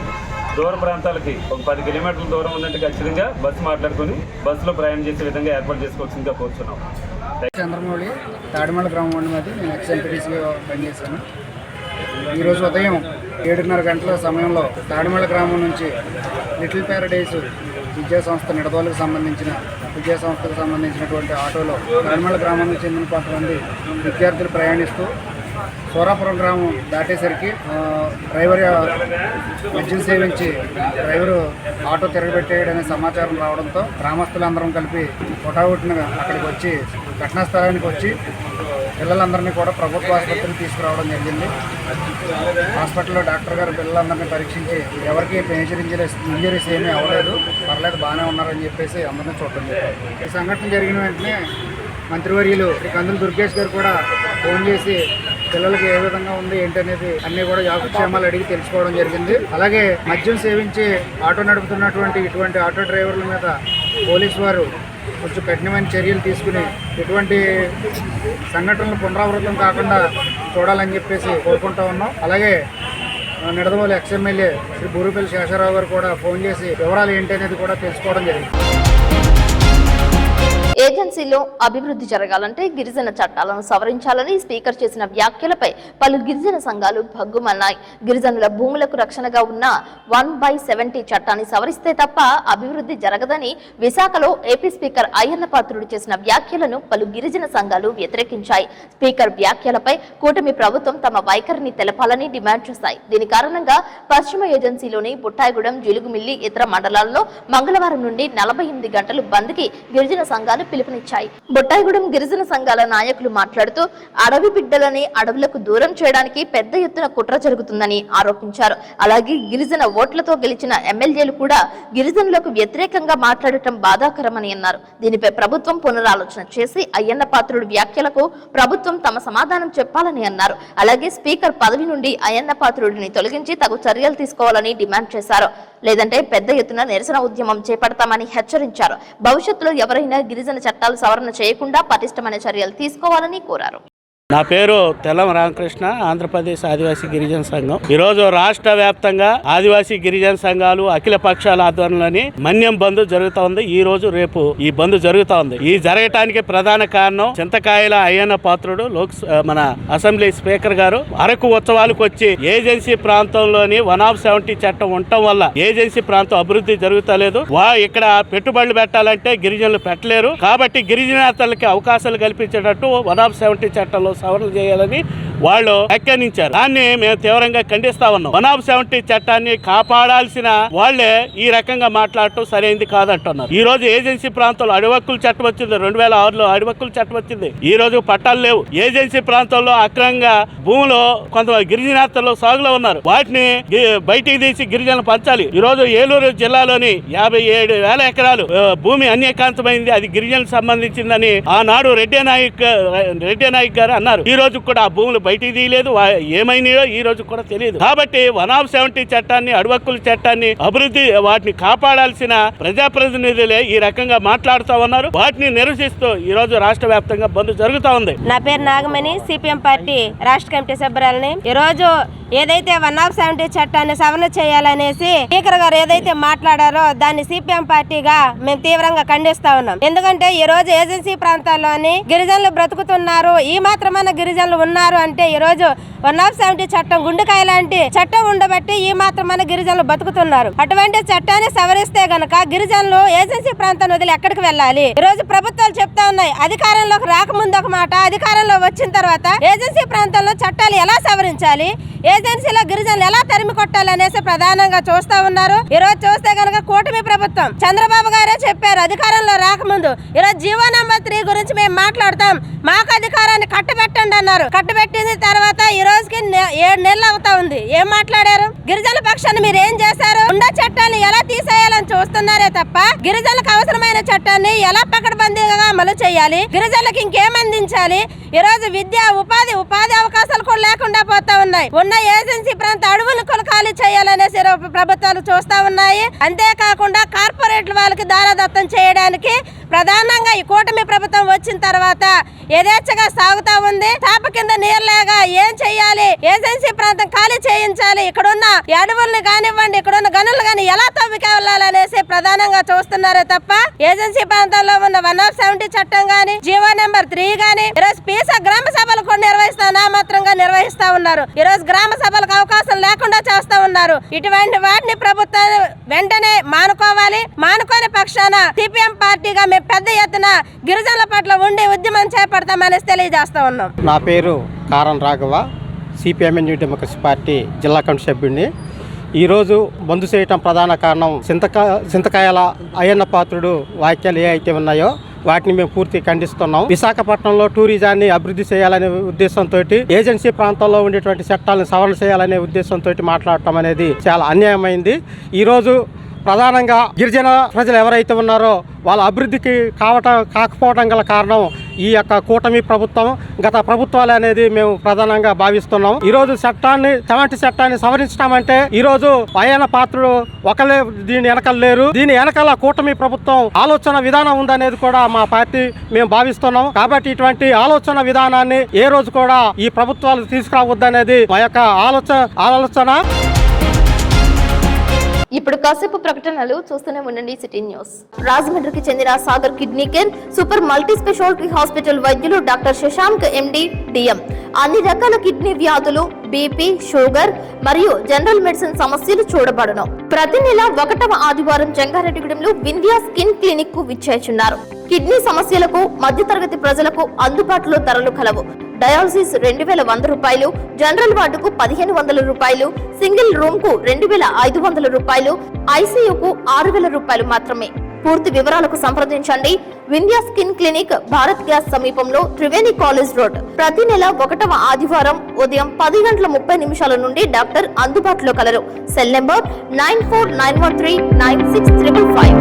దూర ప్రాంతాలకి ఒక 10 కిలోమీటర్ల దూరం ఉందంటే ఖచ్చితంగా బస్సు మాట్లాడుకుని బస్సులో ప్రయాణం చేసే విధంగా ఏర్పాటు చేసుకోవాల్సిందిగా కోరుతున్నాం. చంద్రమౌళి తాడిమల్ల గ్రామం అనేది నేను ఎక్స్ఎంపీటీసీగా పనిచేశాను. ఈరోజు ఉదయం 7:30 గంటల సమయంలో తాడిమల్ల గ్రామం నుంచి లిటిల్ పారడైజ్ నిడదవోలుకు సంబంధించిన విద్యాసంస్థకు సంబంధించినటువంటి ఆటోలో తాడిమల్ల గ్రామానికి చెందిన కొంతమంది విద్యార్థులు ప్రయాణిస్తూ సోరాపురం గ్రామం దాటేసరికి డ్రైవర్ మద్యం సేవించి డ్రైవరు ఆటో తిరగబెట్టేయడనే సమాచారం రావడంతో గ్రామస్తులందరం కలిపి హుటాహుటిన అక్కడికి వచ్చి ఘటనా స్థలానికి వచ్చి పిల్లలందరినీ కూడా ప్రభుత్వ ఆసుపత్రికి తీసుకురావడం జరిగింది. హాస్పిటల్లో డాక్టర్ గారు పిల్లలందరినీ పరీక్షించి ఎవరికి మేజర్ ఇంజరీస్ ఏమీ అవ్వలేదు, పర్లేదు బాగానే ఉన్నారని చెప్పేసి అందరినీ చూడటం జరిగింది. ఈ సంఘటన జరిగిన వెంటనే మంత్రివర్యులు శ్రీ కందుల దుర్గేష్ గారు కూడా ఫోన్ చేసి పిల్లలకి ఏ విధంగా ఉంది ఏంటనేది అన్నీ కూడా యోగక్షేమాలు అడిగి తెలుసుకోవడం జరిగింది. అలాగే మద్యం సేవించి ఆటో నడుపుతున్నటువంటి ఇటువంటి ఆటో డ్రైవర్ల మీద పోలీసు వారు కొంచెం కఠినమైన చర్యలు తీసుకుని ఇటువంటి సంఘటనలు పునరావృతం కాకుండా చూడాలని చెప్పేసి కోరుకుంటా ఉన్నాం. అలాగే నిడదవోలు ఎక్స్ఎమ్మెల్యే శ్రీ బూరుపల్లి శేషారావు గారు కూడా ఫోన్ చేసి వివరాలు ఏంటి అనేది కూడా తెలుసుకోవడం జరిగింది. ఏజెన్సీలో అభివృద్ధి జరగాలంటే గిరిజన చట్టాలను సవరించాలని స్పీకర్ చేసిన వ్యాఖ్యలపై పలు గిరిజన సంఘాలు భగ్గుమన్నాయి. గిరిజనుల భూములకు రక్షణగా ఉన్న 1/70 చట్టాన్ని సవరిస్తే తప్ప అభివృద్ధి జరగదని విశాఖలో ఏపీ స్పీకర్ అయ్యన్న పాత్రుడు చేసిన వ్యాఖ్యలను పలు గిరిజన సంఘాలు వ్యతిరేకించాయి. స్పీకర్ వ్యాఖ్యలపై కూటమి ప్రభుత్వం తమ వైఖరిని తెలపాలని డిమాండ్ చేశాయి. దీని కారణంగా పశ్చిమ ఏజెన్సీలోని బుట్టాయిగూడెం, జిలుగుమిల్లి ఇతర మండలాల్లో మంగళవారం నుండి 48 గంటలు బంద్కి గిరిజన సంఘాలు పిలుపునిచ్చాయి. బుట్టాయిగూడెం గిరిజన సంఘాల నాయకులు మాట్లాడుతూ అడవి బిడ్డలని అడవులకు దూరం చేయడానికి పెద్ద ఎత్తున కుట్ర జరుగుతుందని ఆరోపించారు. అలాగే గిరిజన ఓట్లతో గెలిచిన ఎమ్మెల్యేలు కూడా గిరిజనులకు వ్యతిరేకంగా మాట్లాడటం బాధాకరమని అన్నారు. దీనిపై ప్రభుత్వం పునరాలోచన చేసి అయ్యన్న పాత్రుడి వ్యాఖ్యలకు ప్రభుత్వం తమ సమాధానం చెప్పాలని అన్నారు. అలాగే స్పీకర్ పదవి నుండి అయ్యన్న పాత్రుడిని తొలగించి తగు చర్యలు తీసుకోవాలని డిమాండ్ చేశారు. లేదంటే పెద్ద ఎత్తున నిరసన ఉద్యమం చేపడతామని హెచ్చరించారు. భవిష్యత్తులో ఎవరైనా గిరిజన చట్టాలు సవరణ చేయకుండా పటిష్టమైన చర్యలు తీసుకోవాలని కోరారు. నా పేరు తెల్లం రామకృష్ణ, ఆంధ్రప్రదేశ్ ఆదివాసీ గిరిజన సంఘం. ఈరోజు రాష్ట్ర వ్యాప్తంగా ఆదివాసీ గిరిజన సంఘాలు అఖిల పక్షాల ఆధ్వర్యంలోని మన్యం బంద్ జరుగుతా ఉంది. ఈ రోజు రేపు ఈ బంద్ జరుగుతా ఉంది. ఈ జరగటానికి ప్రధాన కారణం చింతకాయల అయ్యన్న పాత్రుడు మన అసెంబ్లీ స్పీకర్ గారు అరకు ఉత్సవాలకు వచ్చి ఏజెన్సీ ప్రాంతంలోని 1/70 చట్టం ఉండటం వల్ల ఏజెన్సీ ప్రాంతం అభివృద్ధి జరుగుతలేదు. ఇక్కడ పెట్టుబడులు పెట్టాలంటే గిరిజనులు పెట్టలేరు. కాబట్టి గిరిజనేతలకి అవకాశాలు కల్పించేటట్టు 1/70 చట్టంలో సవరణ చేయాలని వాళ్ళు వ్యాఖ్యానించారు. దాన్ని మేము తీవ్రంగా ఖండిస్తా ఉన్నాం. 1/70 చట్టాన్ని కాపాడాల్సిన వాళ్లే ఈ రకంగా మాట్లాడటం సరైనది కాదంటున్నారు. ఈ రోజు ఏజెన్సీ ప్రాంతంలో అడివక్కుల చట్టం వచ్చింది. 2006లో అడివక్కుల చట్టం వచ్చింది. ఈ రోజు పట్టాలు లేవు. ఏజెన్సీ ప్రాంతంలో అక్రమంగా భూములు కొంతమంది గిరిజనేతలు సాగులో ఉన్నారు. వాటిని బయటికి తీసి గిరిజనులు పంచాలి. ఈ రోజు ఏలూరు జిల్లాలోని 57,000 ఎకరాలు భూమి అన్యకాంతమైంది. అది గిరిజనులకు సంబంధించిందని ఆనాడు రెడ్డి నాయక్ గారు అన్నారు. ఈ రోజు కూడా ఆ భూములు బయటికి తీయలేదు. ఏమైనాయో ఈ రోజు కూడా తెలియదు. కాబట్టి 1/70 చట్టాన్ని, అడవక్కుల చట్టాన్ని అభివృద్ధి వాటిని కాపాడాల్సిన ప్రజాప్రతినిధులే ఈ రకంగా మాట్లాడుతూ ఉన్నారు. వాటిని నిరసిస్తూ ఈ రోజు రాష్ట్ర వ్యాప్తంగా బంద్ జరుగుతూ ఉంది. నా పేరు నాగమణి, సిపిఎం పార్టీ రాష్ట్ర కమిటీ సభ్యురాలని. ఈ రోజు ఏదైతే 1/70 చట్టాన్ని సవరణ చేయాలనేసి స్పీకర్ గారు ఏదైతే మాట్లాడారో దాన్ని సిపిఎం పార్టీగా మేము తీవ్రంగా ఖండిస్తా ఉన్నాం. ఎందుకంటే ఈ రోజు ఏజెన్సీ ప్రాంతాల్లోని గిరిజనులు బ్రతుకుతున్నారు. ఈ మాత్రమైన గిరిజనులు ఉన్నారు అంటే ఈ రోజు 1/70 చట్టం గుండెకాయ లాంటి చట్టం ఉండబట్టి ఈ మాత్రమైన గిరిజనులు బతుకుతున్నారు. అటువంటి చట్టాన్ని సవరిస్తే గనక గిరిజనులు ఏజెన్సీ ప్రాంతాన్ని వదిలి ఎక్కడికి వెళ్ళాలి? ఈ రోజు ప్రభుత్వాలు చెప్తా ఉన్నాయి, అధికారంలోకి రాకముందు ఒక మాట, అధికారంలో వచ్చిన తర్వాత ఏజెన్సీ ప్రాంతాల్లో చట్టాలు ఎలా సవరించాలి, ఏజెన్సీలో గిరిజనులు ఎలా తరిమి కొట్టాలనేసి ప్రధానంగా చూస్తా ఉన్నారు. ఈ రోజు చూస్తే గనక కూటమి ప్రభుత్వం చంద్రబాబు గారే చెప్పారు అధికారంలో రాకముందు, ఈరోజు జీవో నంబర్ 3 గురించి మేము మాట్లాడతాం, మాకు అధికారాన్ని కట్టబెట్టండి అన్నారు. కట్టబెట్టిన తర్వాత ఈ రోజుకి 7 నెలలు అవుతా ఉంది. ఏం మాట్లాడారు? గిరిజనుల పక్షాన్ని మీరు ఏం చేశారు? ఉన్న చట్టాన్ని ఎలా తీసేయాలని చూస్తున్నారే తప్ప గిరిజనులకు అవసరమైన చట్టాన్ని ఎలా పకడ్బందీగా అమలు చేయాలి, గిరిజనులకు ఇంకేం అందించాలి? ఈ రోజు విద్య, ఉపాధి అవకాశాలు కూడా లేకుండా పోతా ఉన్నాయి. ఉన్న ఏజెన్సీ ప్రాంత అడవులను ఖాళీ చేయాలనేసి ప్రభుత్వాలు చూస్తా ఉన్నాయి. అంతేకాకుండా కార్పొరేట్ల వాళ్ళకి దారాదత్తం చేయడానికి ప్రధానంగా ఈ కూటమి ప్రభుత్వం వచ్చిన తర్వాత యథేచ్ఛగా సాగుతా ఉంది. తాప కింద నీరులాగా ఏం చెయ్యాలి, ఏజెన్సీ ప్రాంతం ఖాళీ చేయించాలి, ఇక్కడున్న అడవుల్ని కానివ్వండి, ఇక్కడున్న గనులు కానీ ఎలా తవ్వికి వెళ్ళాలనేసి ప్రధానంగా చూస్తున్నారే తప్ప ఏజెన్సీ ప్రాంతాల్లో ఉన్న 1/70 చట్టం గాని, జీవో నెంబర్ 3 గాని, ఈరోజు పీసా గ్రామ సభలు కూడా నిర్వహిస్తా నామాత్రంగా నిర్వహిస్తా ఉన్నారు. ఈ రోజు గ్రామ సభలకు అవకాశం లేకుండా చేస్తా ఉన్నారు. ఇటువంటి వాటిని ప్రభుత్వం వెంటనే మానుకోవాలి. మానుకోని పక్షాన సిపిఎం పార్టీగా మేము పెద్ద ఎత్తున గిరిజనుల పట్ల ఉండి ఉద్యమం చేపడతామనేసి తెలియజేస్తా ఉన్నాం. నా పేరు కారం Raghava, CPM new democracy party జిల్లా కమిటీ సభ్యుడిని. ఈరోజు బంద్ చేయటం ప్రధాన కారణం చింతకాయల అయ్యన్న పాత్రుడు వ్యాఖ్యలు ఏ అయితే ఉన్నాయో వాటిని మేము పూర్తిగా ఖండిస్తున్నాం. విశాఖపట్నంలో టూరిజాన్ని అభివృద్ధి చేయాలనే ఉద్దేశంతో ఏజెన్సీ ప్రాంతాల్లో ఉండేటువంటి చట్టాలను సవరణ చేయాలనే ఉద్దేశంతో మాట్లాడటం అనేది చాలా అన్యాయమైంది. ఈరోజు ప్రధానంగా గిరిజన ప్రజలు ఎవరైతే ఉన్నారో వాళ్ళ అభివృద్ధికి కాకపోవడం గల కారణం ఈ యొక్క కూటమి ప్రభుత్వం, గత ప్రభుత్వాలు అనేది మేము ప్రధానంగా భావిస్తున్నాం. ఈరోజు చట్టాన్ని సవరించడం ఈరోజు అయ్యన్న పాత్రుడు ఒకళ్ళే దీని వెనకాల లేరు. దీని వెనకాల కూటమి ప్రభుత్వం ఆలోచన విధానం ఉందనేది కూడా మా పార్టీ మేము భావిస్తున్నాం. కాబట్టి ఇటువంటి ఆలోచన విధానాన్ని ఏ రోజు కూడా ఈ ప్రభుత్వాలు తీసుకురావద్దనేది మా యొక్క ఆలోచన. ఇప్పుడు కాసేపు ప్రకటనలు చూస్తూనే ఉండండి సిటీ న్యూస్. రాజమండ్రికి చెందిన Sagar kidney care super multi speciality hospital వైద్యులు డాక్టర్ శశాంక్ ఎండి డిఎం అన్ని రకాల కిడ్నీ వ్యాధులు, బీపీ, షుగర్ మరియు జనరల్ మెడిసిన్ సమస్యలు చూడబడును. ప్రతి నెల 1వ ఆదివారం జంగారెడ్డిగూడెంలో వింధ్యా స్కిన్ క్లినిక్ కు విచ్చేస్తున్నారు. కిడ్నీ సమస్యలకు మధ్యతరగతి ప్రజలకు అందుబాటులో ధరలు కలవు. డయాలసిస్ 2100 రూపాయలు, జనరల్ వార్డుకు 1500 రూపాయలు, సింగిల్ రూమ్ కు 2500 రూపాయలు, ఐసీయూకు 6000 రూపాయలు మాత్రమే. పూర్తి వివరాలకు సంప్రదించండి. Vindhya skin clinic, Bharat gas సమీపంలో, త్రివేణి కాలేజ్ రోడ్. ప్రతి నెల 1వ ఆదివారం ఉదయం 10:30 నుండి డాక్టర్ అందుబాటులో కలరు. Cell number 9491396555.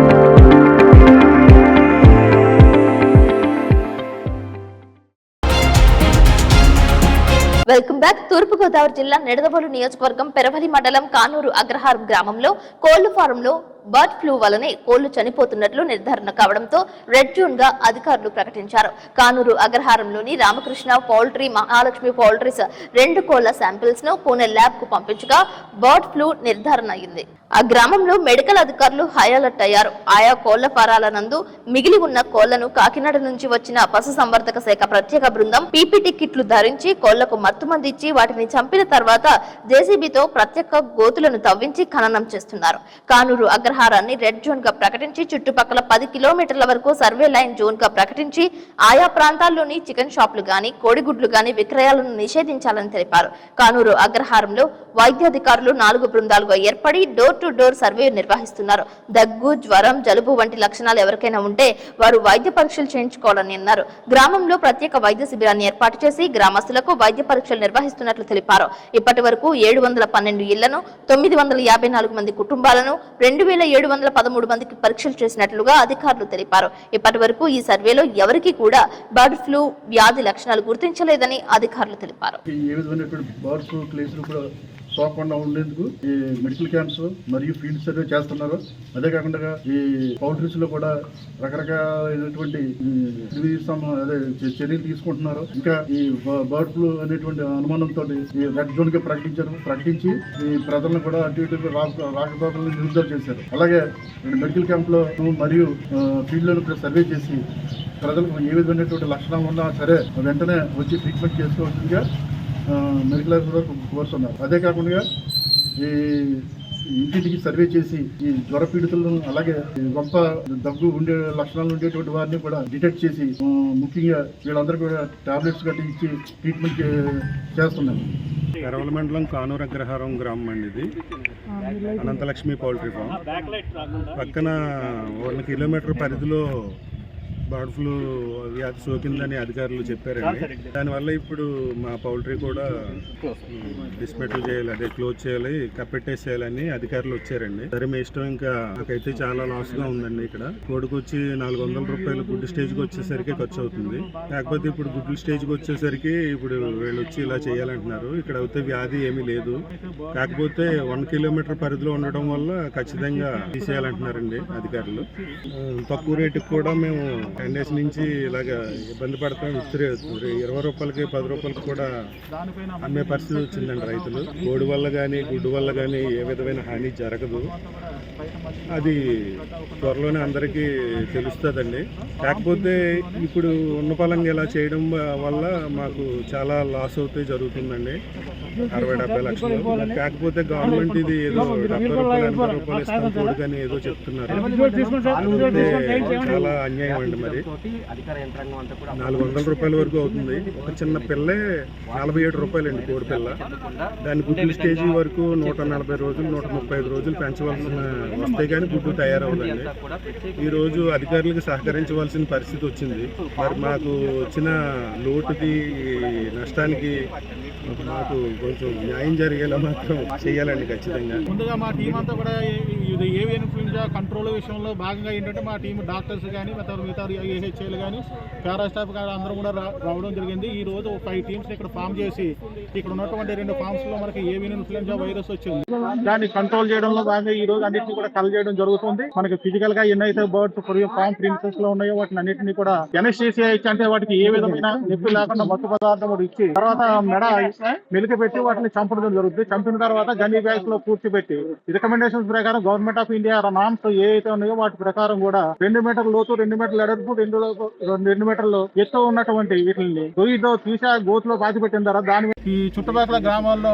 Welcome back. Turpugodavari జిల్లా నిడదవోలు నియోజకవర్గం పెరవలి మండలం కానూరు అగ్రహారం గ్రామంలో కోళ్ల ఫారంలో బర్డ్ ఫ్లూ వలనే కోళ్లు చనిపోతున్నట్లు నిర్ధారణ కావడంతో రెడ్ జోన్ గా అధికారులు ప్రకటించారు. కానూరు అగ్రహారంలోని రామకృష్ణ పౌల్ట్రీ, మహాలక్ష్మి పౌల్ట్రీస్ 2 కోళ్ల శాంపిల్స్ ను పూణె ల్యాబ్ కు పంపించగా బర్డ్ ఫ్లూ నిర్ధారణ అయింది. ఆ గ్రామంలో మెడికల్ అధికారులు హైఅలర్ట్ అయ్యారు. ఆయా కోళ్ల ఫారాల నందు మిగిలి ఉన్న కోళ్లను కాకినాడ నుంచి వచ్చిన పశుసంవర్ధక శాఖ ప్రత్యేక బృందం పీపీటీ కిట్లు ధరించి కోళ్లకు మత్తుమంది ఇచ్చి వాటిని చంపిన తర్వాత జేసీబీతో ప్రత్యేక గోతులను తవ్వించి ఖననం చేస్తున్నారు. కానూరు అగ్రహారాన్ని రెడ్ జోన్ గా ప్రకటించి చుట్టుపక్కల 10 కిలోమీటర్ల వరకు సర్వే లైన్ జోన్ గా ప్రకటించి ఆయా ప్రాంతాల్లోని చికెన్ షాపులు గాని, కోడిగుడ్లు గాని విక్రయాలను నిషేధించాలని తెలిపారు. కానూరు అగ్రహారంలో వైద్యాధికారులు 4 బృందాలుగా ఏర్పడి డోర్ టు డోర్ సర్వే నిర్వహిస్తున్నారు. దగ్గు, జ్వరం, జలుబు వంటి లక్షణాలు ఎవరికైనా ఉంటే వారు వైద్య పరీక్షలు చేయించుకోవాలని అన్నారు. గ్రామంలో ప్రత్యేక వైద్య శిబిరాన్ని ఏర్పాటు చేసి గ్రామస్తులకు వైద్య పరీక్షలు నిర్వహిస్తున్నట్లు తెలిపారు. ఇప్పటి వరకు 712 ఇళ్లను, 954 మంది కుటుంబాలను, 2713 మందికి పరీక్షలు చేసినట్లుగా అధికారులు తెలిపారు. ఇప్పటి వరకు ఈ సర్వేలో ఎవరికి కూడా బర్డ్ ఫ్లూ వ్యాధి లక్షణాలు గుర్తించలేదని అధికారులు తెలిపారు. సోకకుండా ఉండేందుకు ఈ మెడికల్ క్యాంప్స్ మరియు ఫీల్డ్ సర్వే చేస్తున్నారు. అదే కాకుండా ఈ పౌల్ట్రీస్ లో కూడా రకరకాలైనటువంటి చర్యలు తీసుకుంటున్నారు. ఇంకా ఈ బర్డ్ ఫ్లూ అనేటువంటి అనుమానంతో ఈ రెడ్ జోన్ గా ప్రకటించి ఈ ప్రజలను కూడా అటు ఇటు రాకపోకలను నిలుపుదల చేశారు. అలాగే మెడికల్ క్యాంప్ లో మరియు ఫీల్డ్ లో సర్వే చేసి ప్రజలకు ఏ విధమైనటువంటి లక్షణాలు ఉన్నా సరే వెంటనే వచ్చి ట్రీట్మెంట్ చేసుకోవాల్సిందిగా మెడికల్ ఆఫీసర్ కోరుతున్నారు. అదే కాకుండా ఈ ఇంటింటికి సర్వే చేసి ఈ జ్వర పీడితులను, అలాగే గొప్ప దగ్గు ఉండే లక్షణాలు ఉండేటువంటి వారిని కూడా డిటెక్ట్ చేసి ముఖ్యంగా వీళ్ళందరూ కూడా టాబ్లెట్స్ గట్టి ఇచ్చి ట్రీట్మెంట్ చేస్తున్నారు. పెరవలి మండలం కానూరు అగ్రహారం గ్రామం అండి. ఇది అనంతలక్ష్మి పౌల్ట్రీ ఫామ్. పక్కన 1 కిలోమీటర్ పరిధిలో బర్డ్ ఫ్లూ వ్యాధి సోకిందని అధికారులు చెప్పారండి. దానివల్ల ఇప్పుడు మా పౌల్ట్రీ కూడా డిస్మెటల్ చేయాలి, అదే క్లోజ్ చేయాలి, కప్పెట్టేసేయాలని అధికారులు వచ్చారండి. సరే మీ ఇష్టం. ఇంకా నాకైతే చాలా లాస్ గా ఉందండి. ఇక్కడ కోడికి వచ్చి 400 రూపాయలు గుడ్డు స్టేజ్కి వచ్చేసరికి ఖర్చు అవుతుంది. కాకపోతే ఇప్పుడు గుడ్డు స్టేజ్కి వచ్చేసరికి ఇప్పుడు వీళ్ళు వచ్చి ఇలా చేయాలంటున్నారు. ఇక్కడ అయితే వ్యాధి ఏమీ లేదు. కాకపోతే 1 కిలోమీటర్ పరిధిలో ఉండడం వల్ల ఖచ్చితంగా తీసేయాలంటున్నారండి అధికారులు. తక్కువ రేటుకి కూడా మేము 10 డేస్ నుంచి ఇలాగ ఇబ్బంది పడతాం. 20 రూపాయలకి 10 రూపాయలకి కూడా అమ్మే పరిస్థితి వచ్చిందండి. రైతులు కోడి వల్ల కానీ గుడ్డు వల్ల కానీ ఏ విధమైన హాని జరగదు. అది త్వరలోనే అందరికీ తెలుస్తుందండి. కాకపోతే ఇప్పుడు ఉన్న పలంగా ఇలా చేయడం వల్ల మాకు చాలా లాస్ అవుతాయి జరుగుతుందండి. 60-70 లక్షలు. కాకపోతే గవర్నమెంట్ ఇది ఏదో 70 రూపాయలు 80 రూపాయలు ఇస్తాం కోడి కానీ ఏదో చెప్తున్నారు. చాలా అన్యాయం అండి. మరి 400 రూపాయల వరకు అవుతుంది. ఒక చిన్న పిల్లే 47 రూపాయలు అండి కోడి పిల్ల. దాని గుడ్డు స్టేజీ వరకు 140 రోజులు 135 రోజులు పెంచవలసిన వస్తే కానీ గుడ్డు తయారవుదండి. ఈరోజు అధికారులకు సహకరించవలసిన పరిస్థితి వచ్చింది. మరి మాకు వచ్చిన లోటుకి నష్టానికి మాకు కొంచెం న్యాయం జరిగేలా మాత్రం చేయాలండి ఖచ్చితంగా. ముందుగా మా టీం అంతా కూడా ఇది ఏవియన్ ఇన్ఫ్లుయెంజా కంట్రోల్ విషయంలో భాగంగా ఏంటంటే మా టీం డాక్టర్స్ కానీ మిగతా ఏహెచ్ఏలు కానీ పారా స్టాఫ్ కానీ అందరూ కూడా రావడం జరిగింది. ఈ రోజు 5 టీమ్స్ ఇక్కడ ఫామ్ చేసి ఇక్కడ ఉన్నటువంటి 2 ఫామ్స్లో మనకి ఏవియన్ ఇన్ఫ్లుయెంజా వైరస్ వచ్చింది. దాన్ని కంట్రోల్ చేయడంలో భాగంగా ఈ రోజు అన్నింటినీ కూడా కల్ చేయడం జరుగుతుంది. మనకి ఫిజికల్ గా ఎన్నైతే బర్డ్స్ ఫామ్ ప్రిన్సెస్ లో ఉన్నాయో వాటిని అన్నింటినీ కూడా ఎనెస్థీసియా ఇచ్చి, అంటే వాటికి ఏ విధమైన నొప్పి లేకుండా మత్తు పదార్థం ఇచ్చి తర్వాత మెడ మెలిక పెట్టి వాటిని చంపడం జరుగుతుంది. చంపిన తర్వాత గన్నీ బ్యాగ్స్ లో పూడ్చిపెట్టి రికమెండేషన్స్ ప్రకారం గవర్నమెంట్ ఆఫ్ ఇండియా నామ్స్ ఏ అయితే ఉన్నాయో వాటి ప్రకారం కూడా 2 మీటర్ల లోతు 2 మీటర్ల ఎడల్పు 2 మీటర్లు ఎత్తు ఉన్నటువంటి వీటిని దొయ్యితో తీసి గోతులో పాతి పెట్టిన తర్వాత దాని ఈ చుట్టుపక్కల గ్రామాల్లో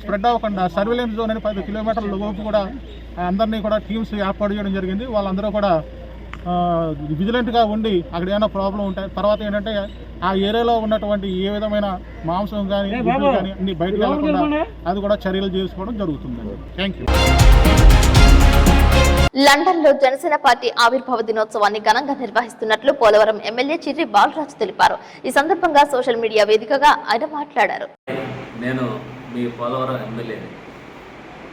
స్ప్రెడ్ అవ్వకుండా సర్వేలెన్స్ జోన్ అని 10 కిలోమీటర్ల లోపు కూడా అందరినీ కూడా టీమ్స్ ఏర్పాటు చేయడం జరిగింది. వాళ్ళందరూ కూడా విజిలెంట్గా ఉండి అక్కడ ఏమైనా ప్రాబ్లం ఉంటాయి. తర్వాత ఏంటంటే ఆ ఏరియాలో ఉన్నటువంటి ఏ విధమైన మాంసం కానీ గుడ్లు కానీ అన్ని బయటకు వెళ్ళకుండా అది కూడా చర్యలు చేసుకోవడం జరుగుతుంది. Thank you. లండన్ లో జనసేన పార్టీ ఆవిర్భావ దినోత్సవాన్ని ఘనంగా నిర్వహిస్తున్నట్లు పోలవరం ఎమ్మెల్యే చిర్రి బాలరాజు తెలిపారు. ఈ సందర్భంగా సోషల్ మీడియా వేదికగా ఆయన మాట్లాడారు. నేను మీ పోలవరం ఎమ్మెల్యేని.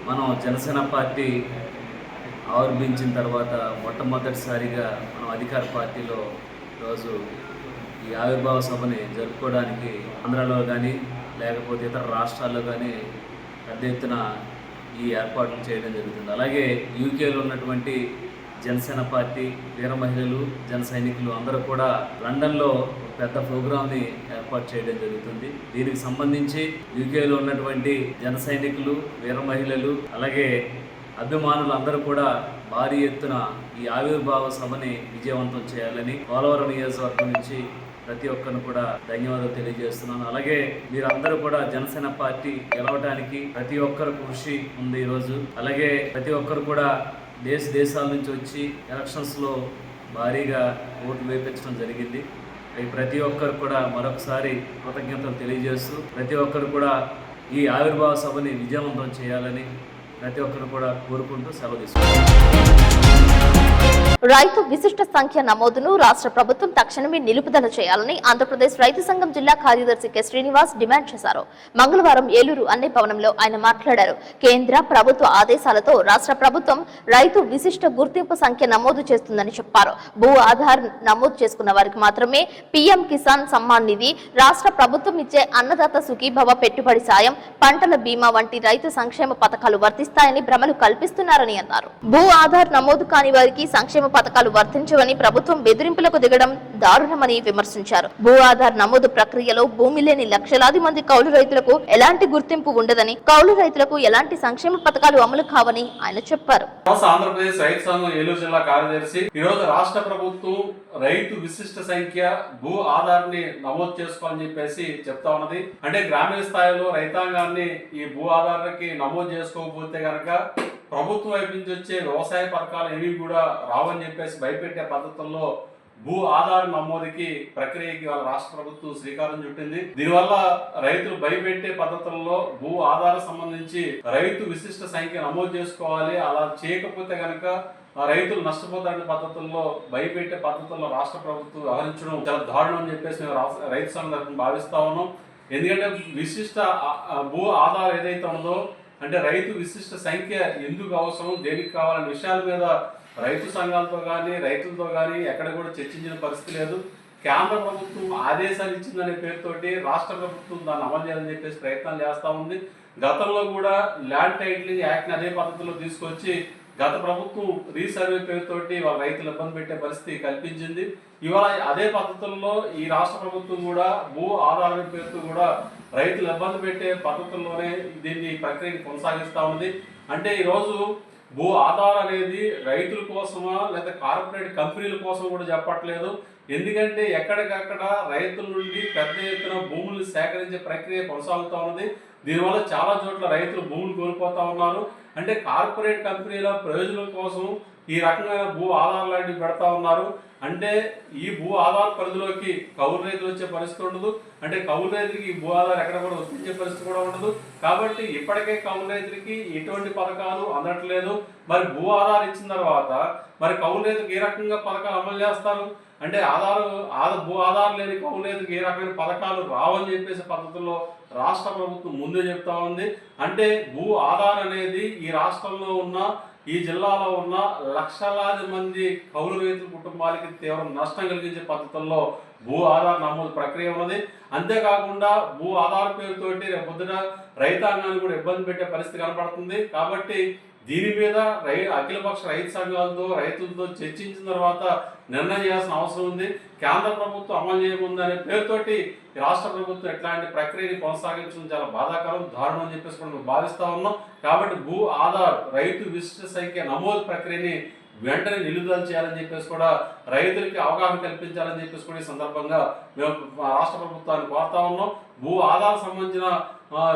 మనం జనసేన పార్టీ ఆవిర్భించిన తర్వాత మొట్టమొదటిసారిగా మనం అధికార పార్టీలో రోజు ఈ ఆవిర్భావ సభని జరుపుకోవడానికి ఆంధ్రాలో కానీ లేకపోతే ఇతర రాష్ట్రాల్లో కానీ పెద్ద ఎత్తున ఈ ఏర్పాట్లు చేయడం జరుగుతుంది. అలాగే యూకేలో ఉన్నటువంటి జనసేన పార్టీ వీర మహిళలు జన సైనికులు అందరూ కూడా లండన్లో పెద్ద ప్రోగ్రామ్ని ఏర్పాటు చేయడం జరుగుతుంది. దీనికి సంబంధించి యూకేలో ఉన్నటువంటి జన సైనికులు వీర మహిళలు అలాగే అభిమానులు అందరూ కూడా భారీ ఎత్తున ఈ ఆవిర్భావ సభని విజయవంతం చేయాలని పోలవరం నియోజకవర్గం నుంచి ప్రతి ఒక్కరిని కూడా ధన్యవాదాలు తెలియజేస్తున్నాను. అలాగే మీరందరూ కూడా జనసేన పార్టీ గెలవడానికి ప్రతి ఒక్కరు కృషి ఉంది ఈరోజు. అలాగే ప్రతి ఒక్కరు కూడా దేశాల నుంచి వచ్చి ఎలక్షన్స్లో భారీగా ఓట్లు వేయించడం జరిగింది. ప్రతి ఒక్కరు కూడా మరొకసారి కృతజ్ఞతలు తెలియజేస్తూ ప్రతి ఒక్కరు కూడా ఈ ఆవిర్భావ సభని విజయవంతం చేయాలని ప్రతి ఒక్కరు కూడా కోరుకుంటూ సెలవు తీసుకుంటారు. రైతు విశిష్ట సంఖ్య నమోదును రాష్ట్ర ప్రభుత్వం తక్షణమే నిలుపుదల చేయాలని ఆంధ్రప్రదేశ్ రైతు సంఘం జిల్లా కార్యదర్శి కె శ్రీనివాస్ డిమాండ్ చేశారు. మంగళవారం ఏలూరు అన్నే భవనంలో ఆయన మాట్లాడారు. కేంద్ర ప్రభుత్వ ఆదేశాలతో రాష్ట్ర ప్రభుత్వం రైతు విశిష్ట గుర్తింపు సంఖ్య నమోదు చేస్తుందని చెప్పారు. భూ ఆధార్ నమోదు చేసుకున్న వారికి మాత్రమే పీఎం కిసాన్ సమ్మాన్ నిధి, రాష్ట్ర ప్రభుత్వం ఇచ్చే అన్నదాత సుఖీభవ పెట్టుబడి సాయం, పంటల బీమా వంటి రైతు సంక్షేమ పథకాలు వర్తిస్తాయని భ్రమలు కల్పిస్తున్నారని అన్నారు. భూ ఆధార్ నమోదు కాని వారికి సంక్షేమ పథకాలు వర్తించవని ప్రభుత్వం బెదిరింపులకు దిగడం దారుణమని విమర్శించారు. భూ ఆధార్ నమోదు ప్రక్రియలో భూమి లేని లక్షలాది మంది కౌలు రైతులకు ఎలాంటి గుర్తింపు ఉండదని, కౌలు రైతులకు ఎలాంటి సంక్షేమ పథకాలు అమలు కావని ఆయన చెప్పారు. ఆంధ్రప్రదేశ్ రైతు సంఘం ఏలూరు జిల్లా కార్యదర్శి. ఈ రోజు రాష్ట్ర ప్రభుత్వం రైతు విశిష్ట సంఖ్య భూ ఆధార్ ని నమోదు చేసుకోవాలని చెప్పేసి చెప్తా ఉన్నది. అంటే గ్రామీణ స్థాయిలో రైతాంగాన్ని ఈ భూ ఆధార్కి నమోదు చేసుకోకపోతే గనక ప్రభుత్వం వైపు నుంచి వచ్చే వ్యవసాయ పథకాలు ఏవి కూడా రావని చెప్పేసి భయపెట్టే పద్ధతుల్లో భూ ఆధార్ నమోదుకి ప్రక్రియకి వాళ్ళ రాష్ట్ర ప్రభుత్వం శ్రీకారం చుట్టింది. దీనివల్ల రైతులు భయపెట్టే పద్ధతుల్లో భూ ఆధార్ సంబంధించి రైతు విశిష్ట సంఖ్య నమోదు చేసుకోవాలి, అలా చేయకపోతే గనక రైతులు నష్టపోతారనే పద్ధతుల్లో భయపెట్టే పద్ధతుల్లో రాష్ట్ర ప్రభుత్వం వ్యవహరించడం చాలా దారుణం అని చెప్పేసి మేము రైతు సంఘం భావిస్తా ఉన్నాం. ఎందుకంటే విశిష్ట భూ ఆధార్ ఏదైతే ఉందో అంటే రైతు విశిష్ట సంఖ్య ఎందుకు అవసరం, దేనికి కావాలనే విషయాల మీద రైతు సంఘాలతో కానీ రైతులతో కానీ ఎక్కడ కూడా చర్చించిన పరిస్థితి లేదు. కేంద్ర ప్రభుత్వం ఆదేశాలు ఇచ్చిందనే పేరుతోటి రాష్ట్ర ప్రభుత్వం దాన్ని అమలు చేయాలని చెప్పేసి ప్రయత్నాలు చేస్తూ ఉంది. గతంలో కూడా ల్యాండ్ టైటిలింగ్ యాక్ట్ని అదే పద్ధతిలో తీసుకొచ్చి గత ప్రభుత్వం రీసర్వే పేరుతోటి వాళ్ళ రైతులు ఇబ్బంది పెట్టే పరిస్థితి కల్పించింది. ఇవాళ అదే పద్ధతుల్లో ఈ రాష్ట్ర ప్రభుత్వం కూడా భూ ఆధార పేరుతో కూడా రైతులు ఇబ్బంది పెట్టే పద్ధతుల్లోనే దీన్ని ప్రక్రియని కొనసాగిస్తూ ఉంది. అంటే ఈరోజు భూ ఆధార్ అనేది రైతుల కోసమా లేదా కార్పొరేట్ కంపెనీల కోసం కూడా చెప్పట్లేదు. ఎందుకంటే ఎక్కడికక్కడ రైతుల నుండి పెద్ద ఎత్తున భూములు సేకరించే ప్రక్రియ కొనసాగుతూ ఉన్నది. దీనివల్ల చాలా చోట్ల రైతులు భూములు కోల్పోతూ ఉన్నారు. అంటే కార్పొరేట్ కంపెనీల ప్రయోజనం కోసం ఈ రకమైన భూ ఆధార్ లాంటివి పెడతా ఉన్నారు. అంటే ఈ భూ ఆధార్ పరిధిలోకి కౌలు రైతులు వచ్చే పరిస్థితి ఉండదు. అంటే కౌలు రైతులకి ఈ భూ ఆధార్ ఎక్కడ కూడా వర్తించే పరిస్థితి కూడా ఉండదు. కాబట్టి ఇప్పటికే కౌలు రైతులకి ఎటువంటి పథకాలు అందట్లేదు. మరి భూ ఆధార్ ఇచ్చిన తర్వాత మరి కౌలు రైతులకు ఏ రకంగా పథకాలు అమలు చేస్తారు? అంటే భూ ఆధార్ లేని కౌలు రైతులకు ఏ రకమైన పథకాలు రావని చెప్పేసి పద్ధతుల్లో రాష్ట్ర ప్రభుత్వం ముందే చెప్తా ఉంది. అంటే భూ ఆధార్ అనేది ఈ రాష్ట్రంలో ఉన్న ఈ జిల్లాలో ఉన్న లక్షలాది మంది కౌలు రైతుల కుటుంబాలకి తీవ్ర నష్టం కలిగించే పద్ధతుల్లో భూ ఆధార్ నమోదు ప్రక్రియ ఉన్నది. అంతేకాకుండా భూ ఆధార్ పేరుతోటి రేపొద్దున రైతాంగాన్ని కూడా ఇబ్బంది పెట్టే పరిస్థితి కనపడుతుంది. కాబట్టి దీని మీద అఖిలపక్ష రైతు సంఘాలతో రైతులతో చర్చించిన తర్వాత నిర్ణయం చేయాల్సిన అవసరం ఉంది. కేంద్ర ప్రభుత్వం అమలు చేయముంది అనే పేరుతోటి రాష్ట్ర ప్రభుత్వం ఇట్లాంటి ప్రక్రియని కొనసాగించడం చాలా బాధాకరం, దారుణం అని చెప్పేసి కూడా మేము భావిస్తా ఉన్నాం. కాబట్టి భూ ఆధార్ రైతు విశిష్ట సంఖ్య నమోదు ప్రక్రియని వెంటనే నిలుదల చేయాలని చెప్పేసి కూడా రైతులకి అవగాహన కల్పించాలని చెప్పేసి కూడా ఈ సందర్భంగా మేము రాష్ట్ర ప్రభుత్వాన్ని కోరుతా ఉన్నాం. భూ ఆధార్ సంబంధించిన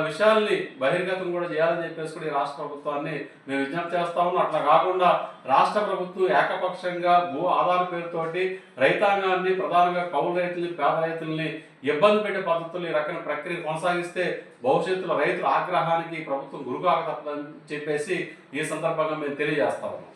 విషయాల్ని బహిర్గతం కూడా చేయాలని చెప్పేసి కూడా ఈ రాష్ట్ర ప్రభుత్వాన్ని మేము విజ్ఞప్తి చేస్తా ఉన్నాం. అట్లా కాకుండా రాష్ట్ర ప్రభుత్వం ఏకపక్షంగా భూ ఆధార్ పేరుతోటి రైతాంగాన్ని, ప్రధానంగా కౌలు రైతుల్ని, పేద రైతుల్ని ఇబ్బంది పెట్టే పద్ధతులు ఈ రకమైన ప్రక్రియ కొనసాగిస్తే భవిష్యత్తులో రైతుల ఆగ్రహానికి ప్రభుత్వం గురికాక తప్పదని చెప్పేసి ఈ సందర్భంగా మేము తెలియజేస్తా ఉన్నాం.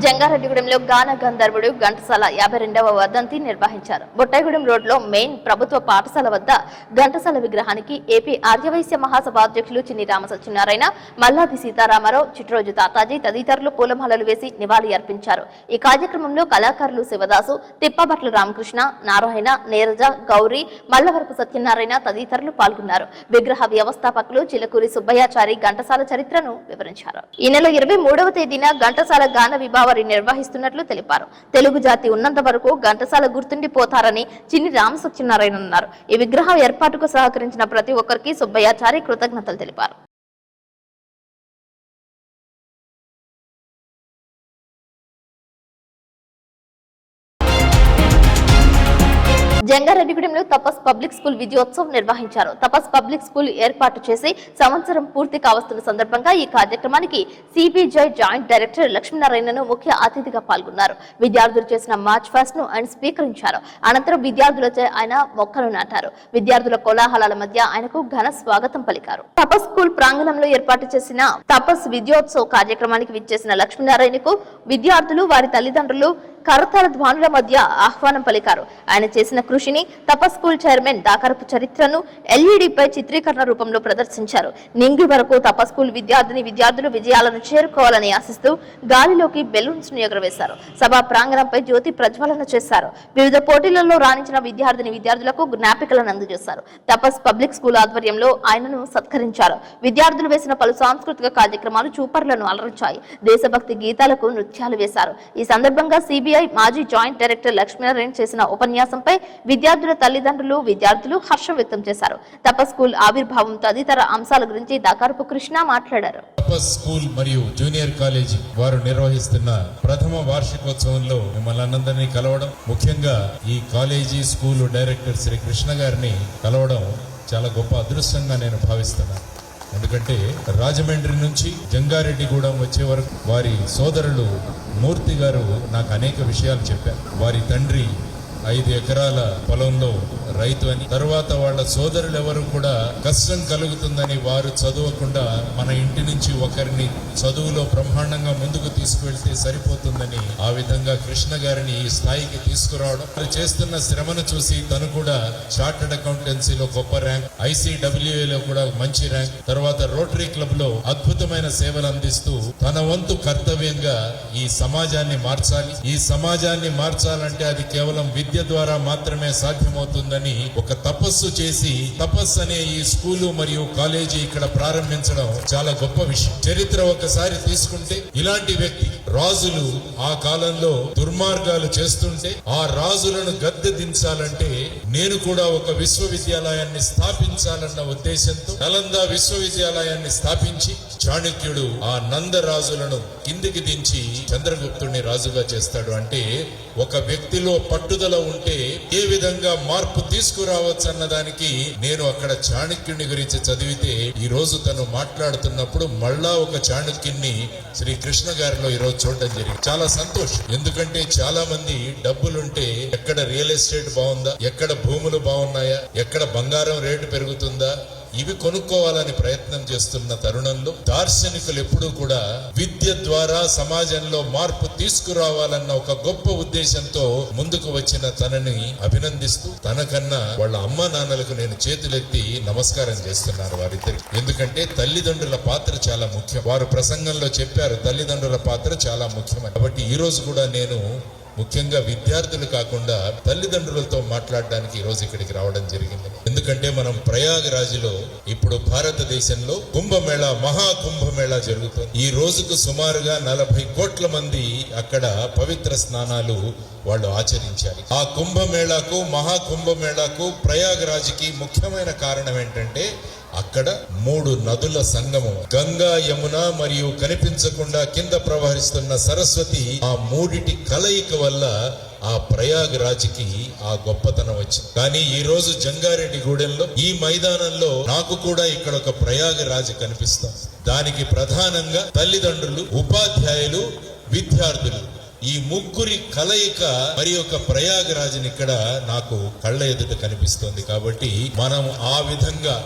జంగారెడ్డిగూడెంలో గాన గంధర్వుడు ఘంటసాల 52వ వర్ధంతి నిర్వహించారు. బొట్టాయిగూడెం రోడ్లో మెయిన్ ప్రభుత్వ పాఠశాల వద్ద ఘంటసాల విగ్రహానికి ఏపీ ఆర్యవైశ్య మహాసభ అధ్యక్షులు చిన్ని రామసత్యనారాయణ, మల్లాది సీతారామరావు, చిట్రోజు తాతాజీ తదితరులు పూలమాలలు వేసి నివాళి అర్పించారు. ఈ కార్యక్రమంలో కళాకారులు శివదాసు, తిప్పబట్ల రామకృష్ణ, నారాయణ, నీరజ, గౌరీ, మల్లవరపు సత్యనారాయణ తదితరులు పాల్గొన్నారు. విగ్రహ వ్యవస్థాపకులు చిలకూరి సుబ్బయ్యాచారి ఘంటసాల చరిత్రను వివరించారు. ఈ నెల 23వ తేదీన ఘంటసాల గాన విభావారి నిర్వహిస్తున్నట్లు తెలిపారు. తెలుగు జాతి ఉన్నంత వరకు ఘంటసాల గుర్తుండిపోతారని చిన్ని రామసత్యనారాయణ అన్నారు. ఈ విగ్రహం ఏర్పాటుకు సహకరించిన ప్రతి ఒక్కరికి సుబ్బయ్యాచారి కృతజ్ఞతలు తెలిపారు. జంగారెడ్డిగూడెంలో తపస్ పబ్లిక్ స్కూల్ విజయోత్సవం నిర్వహించారు. తపస్ పబ్లిక్ స్కూల్ ఏర్పాటు చేసి సంవత్సరం పూర్తి కావస్తున్న సందర్భంగా ఈ కార్యక్రమానికి సిబిజై జాయింట్ డైరెక్టర్ లక్ష్మీనారాయణను ముఖ్య అతిథిగా పాల్గొన్నారు. విద్యార్థులు చేసిన మార్చ్ ఫాస్ట్ ను ఆయన స్వీకరించారు. అనంతరం విద్యార్థులచే ఆయన మొక్కలు నాటారు. విద్యార్థుల కోలాహలాల మధ్య ఆయనకు ఘన స్వాగతం పలికారు. తపస్ స్కూల్ ప్రాంగణంలో ఏర్పాటు చేసిన తపస్ విజయోత్సవ కార్యక్రమానికి విచ్చేసిన లక్ష్మీనారాయణకు విద్యార్థులు, వారి తల్లిదండ్రులు కరతాళ ధ్వనుల మధ్య ఆహ్వానం పలికారు. ఆయన చేసిన కృషిని తపస్ స్కూల్ చైర్మన్ దాకరపు చరిత్రను ఎల్ఈడిపై చిత్రీకరణ రూపంలో ప్రదర్శించారు. నింగి వరకు తపస్ స్కూల్ విద్యార్థులు విజయాలను చేరుకోవాలని ఆశిస్తూ గాలిలోకి బెలూన్స్ ను ఎగురవేశారు. సభా ప్రాంగణంపై జ్యోతి ప్రజ్వలన చేశారు. వివిధ పోటీలలో రాణించిన విద్యార్థులకు జ్ఞాపికలను అందజేశారు. తపస్ పబ్లిక్ స్కూల్ ఆధ్వర్యంలో ఆయనను సత్కరించారు. విద్యార్థులు వేసిన పలు సాంస్కృతిక కార్యక్రమాలు చూపర్లను అలరించాయి. దేశభక్తి గీతాలకు నృత్యాలు వేశారు. ఈ సందర్భంగా సిబిఐ మాజీ జాయింట్ డైరెక్టర్ లక్ష్మీనారాయణ చేసిన ఉపన్యాసంపై విద్యార్థుల తల్లిదండ్రులు, విద్యార్థులు హర్షం వ్యక్తం చేశారు. తపస్ స్కూల్ ఆవిర్భావం తదితర అంశాల గురించి దాకరపు కృష్ణ మాట్లాడారు. తపస్ స్కూల్ మరియు జూనియర్ కాలేజీ వారు నిర్వహిస్తున్న ప్రథమ వార్షికోత్సవంలో మిమ్మల్ని అందరినీ కలవడం, ముఖ్యంగా ఈ college school director Shri Krishna గారిని కలవడం చాలా గొప్ప అదృష్టంగా నేను భావిస్తున్నాను. ఎందుకంటే రాజమండ్రి నుంచి జంగారెడ్డిగూడెం వచ్చే వరకు వారి సోదరులు మూర్తి గారు నాకు అనేక విషయాలు చెప్పారు. వారి తండ్రి 5 ఎకరాల పొలంలో రైతు అని, తర్వాత వాళ్ళ సోదరులు ఎవరు కూడా కష్టం కలుగుతుందని వారు చదవకుండా మన ఇంటి నుంచి ఒకరిని చదువులో బ్రహ్మాండంగా ముందుకు తీసుకువెళ్తే సరిపోతుందని ఆ విధంగా కృష్ణ గారిని ఈ స్థాయికి తీసుకురావడం, వారు చేస్తున్న శ్రమను చూసి తను కూడా చార్టర్డ్ అకౌంటెన్సీలో గొప్ప ర్యాంక్, ఐసీడబ్ల్యూఏలో కూడా మంచి ర్యాంక్, తర్వాత రోటరీ క్లబ్ లో అద్భుతమైన సేవలు అందిస్తూ తన వంతు కర్తవ్యంగా ఈ సమాజాన్ని మార్చాలి. ఈ సమాజాన్ని మార్చాలంటే అది కేవలం విద్య ద్వారా మాత్రమే సాధ్యమవుతుందని దాన్ని ఒక తపస్సు చేసి తపస్సు అనే ఈ స్కూలు మరియు కాలేజీ ఇక్కడ ప్రారంభించడం చాలా గొప్ప విషయం. చరిత్ర ఒకసారి తీసుకుంటే ఇలాంటి వ్యక్తి రాజులు ఆ కాలంలో దుర్మార్గాలు చేస్తుంటే ఆ రాజులను గద్దె దించాలంటే నేను కూడా ఒక విశ్వవిద్యాలయాన్ని స్థాపించాలన్న ఉద్దేశంతో నలంద విశ్వవిద్యాలయాన్ని స్థాపించి చాణక్యుడు ఆ నందరాజులను కిందికి దించి చంద్రగుప్తుడిని రాజుగా చేస్తాడు. అంటే ఒక వ్యక్తిలో పట్టుదల ఉంటే ఏ విధంగా మార్పు తీసుకురావచ్చు అన్నదానికి నేను అక్కడ చాణక్యుని గురించి చదివితే ఈ రోజు తను మాట్లాడుతున్నప్పుడు మళ్ళా ఒక చాణక్యుని శ్రీ కృష్ణ గారిలో ఈ రోజు చూడడం జరిగింది. చాలా సంతోషం. ఎందుకంటే చాలా మంది డబ్బులుంటే ఎక్కడ రియల్ ఎస్టేట్ బాగుందా, ఎక్కడ భూములు బాగున్నాయా, ఎక్కడ బంగారం రేటు పెరుగుతుందా, ఇవి కొనుక్కోవాలని ప్రయత్నం చేస్తున్న తరుణంలో దార్శనికులు ఎప్పుడూ కూడా విద్య ద్వారా సమాజంలో మార్పు తీసుకురావాలన్న ఒక గొప్ప ఉద్దేశంతో ముందుకు వచ్చిన తనని అభినందిస్తూ తనకన్నా వాళ్ళ అమ్మా నాన్నలకు నేను చేతులెత్తి నమస్కారం చేస్తున్నాను వారిద్దరికి. ఎందుకంటే తల్లిదండ్రుల పాత్ర చాలా ముఖ్యం. వారు ప్రసంగంలో చెప్పారు తల్లిదండ్రుల పాత్ర చాలా ముఖ్యమని. కాబట్టి ఈ రోజు కూడా నేను ముఖ్యంగా విద్యార్థులు కాకుండా తల్లిదండ్రులతో మాట్లాడడానికి ఈ రోజు ఇక్కడికి రావడం జరిగింది. ఎందుకంటే మనం ప్రయాగరాజ్లో ఇప్పుడు భారతదేశంలో కుంభమేళా మహాకుంభమేళా జరుగుతుంది. ఈ రోజుకు సుమారుగా 40 కోట్ల మంది అక్కడ పవిత్ర స్నానాలు వాళ్ళు ఆచరించారు. ఆ కుంభమేళాకు మహాకుంభమేళాకు ప్రయాగరాజ్కి ముఖ్యమైన కారణం ఏంటంటే అక్కడ 3 నదుల సంగమం గంగా, యమున మరియు కనిపించకుండా కింద ప్రవహిస్తున్న సరస్వతి, ఆ 3 కలయిక వల్ల ఆ ప్రయాగరాజ్కి ఆ గొప్పతనం వచ్చింది. కానీ ఈ రోజు జంగారెడ్డిగూడెంలో ఈ మైదానంలో నాకు కూడా ఇక్కడ ఒక ప్రయాగరాజ్ కనిపిస్తాం. దానికి ప్రధానంగా తల్లిదండ్రులు, ఉపాధ్యాయులు, విద్యార్థులు ఈ ముగ్గురి కలయిక మరి ఒక ప్రయాగరాజ్ని ఇక్కడ నాకు కళ్ళ ఎదుట కనిపిస్తుంది. కాబట్టి మనం ఆ విధంగా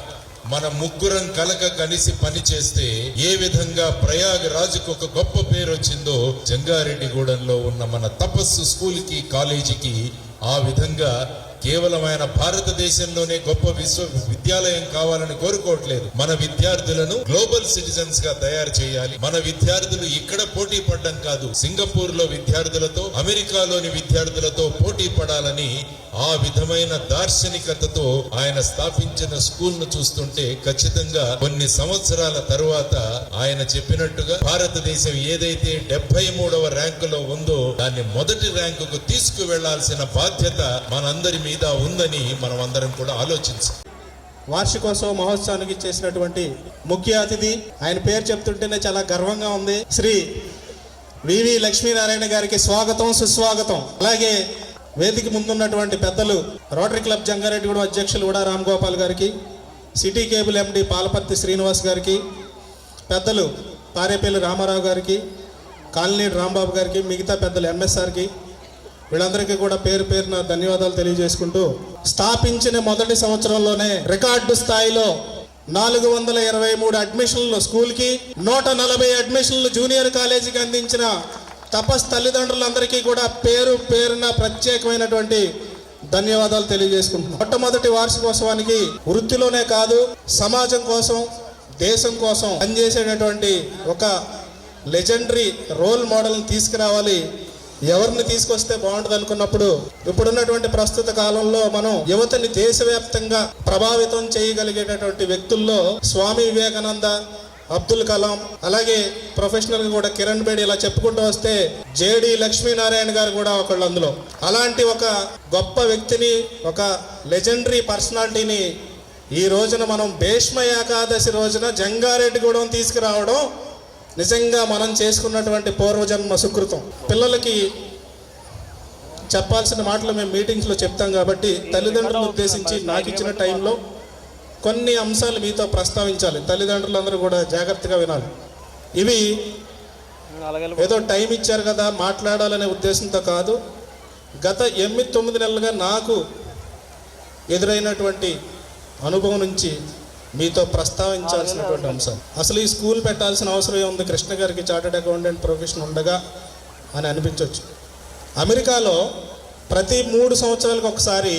మన ముగ్గురం కలక కలిసి పని చేస్తే ఏ విధంగా ప్రయాగరాజ్కు ఒక గొప్ప పేరు వచ్చిందో జంగారెడ్డిగూడెంలో ఉన్న మన తపస్సు స్కూల్ కి కాలేజీకి ఆ విధంగా కేవలం ఆయన భారతదేశంలోనే గొప్ప విశ్వవిద్యాలయం కావాలని కోరుకోవట్లేదు. మన విద్యార్థులను గ్లోబల్ సిటిజన్స్ గా తయారు చేయాలి. మన విద్యార్థులు ఇక్కడ పోటీ పడడం కాదు, సింగపూర్ లో విద్యార్థులతో, అమెరికాలోని విద్యార్థులతో పోటీ పడాలని ఆ విధమైన దార్శనికతతో ఆయన స్థాపించిన స్కూల్ ను చూస్తుంటే ఖచ్చితంగా కొన్ని సంవత్సరాల తరువాత ఆయన చెప్పినట్టుగా భారతదేశం ఏదైతే 73వ ర్యాంకులో ఉందో దాన్ని మొదటి ర్యాంకుకు తీసుకువెళ్లాల్సిన బాధ్యత మనందరి మీద ఉందని మనం అందరం కూడా ఆలోచించాలి. వార్షికోత్సవ మహోత్సవానికి చేసినటువంటి ముఖ్య అతిథి, ఆయన పేరు చెప్తుంటేనే చాలా గర్వంగా ఉంది, శ్రీ వివి లక్ష్మీనారాయణ గారికి స్వాగతం, సుస్వాగతం. అలాగే వేదిక ముందున్నటువంటి పెద్దలు రోటరీ క్లబ్ జంగారెడ్డిగూడెం అధ్యక్షులు కూడా రామ్ గోపాల్ గారికి, సిటీ కేబుల్ ఎండి పాలపర్తి శ్రీనివాస్ గారికి, పెద్దలు పారేపల్లి రామారావు గారికి, కాలనీడు రాంబాబు గారికి, మిగతా పెద్దలు ఎంఎస్ఆర్కి, వీళ్ళందరికీ కూడా పేరు పేరున ధన్యవాదాలు తెలియజేసుకుంటూ, స్థాపించిన మొదటి సంవత్సరంలోనే రికార్డు స్థాయిలో 423 అడ్మిషన్లు స్కూల్కి, 140 అడ్మిషన్లు జూనియర్ కాలేజీకి అందించిన తపస్ తల్లిదండ్రులందరికీ కూడా పేరు పేరున ప్రత్యేకమైనటువంటి ధన్యవాదాలు తెలియజేసుకుంటున్నాం. మొట్టమొదటి వార్షికోత్సవానికి వృత్తిలోనే కాదు సమాజం కోసం, దేశం కోసం పనిచేసేటటువంటి ఒక లెజెండరీ రోల్ మోడల్ని తీసుకురావాలి. ఎవరిని తీసుకొస్తే బాగుంటుంది అనుకున్నప్పుడు ఇప్పుడున్నటువంటి ప్రస్తుత కాలంలో మనం యువతని దేశవ్యాప్తంగా ప్రభావితం చేయగలిగేటటువంటి వ్యక్తుల్లో స్వామి వివేకానంద, అబ్దుల్ కలాం, అలాగే ప్రొఫెషనల్ గా కూడా కిరణ్ బేడి, ఇలా చెప్పుకుంటూ వస్తే జేడి లక్ష్మీనారాయణ గారు కూడా ఒకళ్ళు అందులో. అలాంటి ఒక గొప్ప వ్యక్తిని, ఒక లెజెండరీ పర్సనాలిటీని ఈ రోజున మనం భీష్మ ఏకాదశి రోజున జంగారెడ్డిగూడెం తీసుకురావడం నిజంగా మనం చేసుకున్నటువంటి పూర్వజన్మ సుకృతం. పిల్లలకి చెప్పాల్సిన మాటలు మేము మీటింగ్స్లో చెప్తాం కాబట్టి తల్లిదండ్రులను ఉద్దేశించి నాకు ఇచ్చిన టైంలో కొన్ని అంశాలు మీతో ప్రస్తావించాలి. తల్లిదండ్రులందరూ కూడా జాగ్రత్తగా వినాలి. ఇవి ఏదో టైం ఇచ్చారు కదా మాట్లాడాలనే ఉద్దేశంతో కాదు, గత 8-9 నెలలుగా నాకు ఎదురైనటువంటి అనుభవం నుంచి మీతో ప్రస్తావించాల్సినటువంటి అంశం. అసలు ఈ స్కూల్ పెట్టాల్సిన అవసరం ఏముంది, కృష్ణ గారికి చార్టెడ్ అకౌంటెంట్ ప్రొఫెషన్ ఉండగా అని అనిపించవచ్చు. అమెరికాలో ప్రతి 3 సంవత్సరాలకు ఒకసారి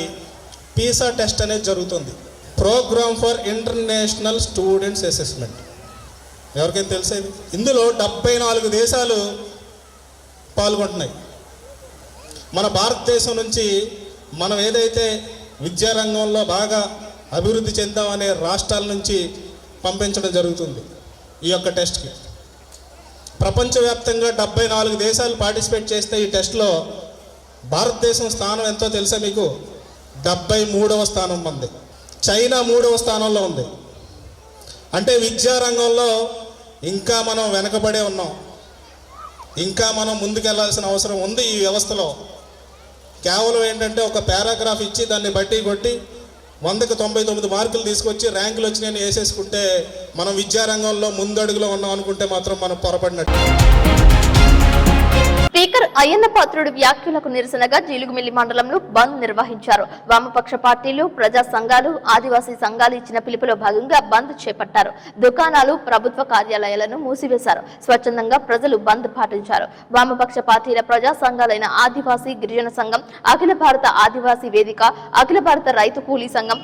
పీసా టెస్ట్ అనేది జరుగుతుంది, programme for international students assessment. ఎవరికైనా తెలిసేది? ఇందులో 74 దేశాలు పాల్గొంటున్నాయి. మన భారతదేశం నుంచి మనం ఏదైతే విద్యారంగంలో బాగా అభివృద్ధి చెందామనే రాష్ట్రాల నుంచి పంపించడం జరుగుతుంది. ఈ యొక్క టెస్ట్కి ప్రపంచవ్యాప్తంగా 74 దేశాలు పార్టిసిపేట్ చేస్తే ఈ టెస్ట్లో భారతదేశం స్థానం ఎంతో తెలుసా మీకు? 73వ స్థానం ఉంది. చైనా 3వ స్థానంలో ఉంది. అంటే విద్యారంగంలో ఇంకా మనం వెనకబడే ఉన్నాం. ఇంకా మనం ముందుకెళ్లాల్సిన అవసరం ఉంది. ఈ వ్యవస్థలో కేవలం ఏంటంటే ఒక పారాగ్రాఫ్ ఇచ్చి దాన్ని బట్టి కొట్టి 100కి 99 మార్కులు తీసుకొచ్చి ర్యాంకులు వచ్చినాయని వేసేసుకుంటే మనం విద్యారంగంలో ముందడుగులో ఉన్నాం అనుకుంటే మాత్రం మనం పొరపడినట్టు. స్పీకర్ అయ్యన్న పాత్రుడు వ్యాఖ్యలకు నిరసనగా జీలుగుమిల్లి మండలంలో బంద్ నిర్వహించారు. వామపక్ష పార్టీలు, ప్రజా సంఘాలు, ఆదివాసీ సంఘాలు ఇచ్చిన పిలుపులో భాగంగా బంద్ చేపట్టారు. దుకాణాలు, ప్రభుత్వ కార్యాలయాలను మూసివేశారు. స్వచ్ఛందంగా ప్రజలు బంద్ పాటించారు. వామపక్ష పార్టీల ప్రజా సంఘాలైన ఆదివాసీ గిరిజన సంఘం, అఖిల భారత ఆదివాసీ వేదిక, అఖిల భారత రైతు కూలీ సంఘం,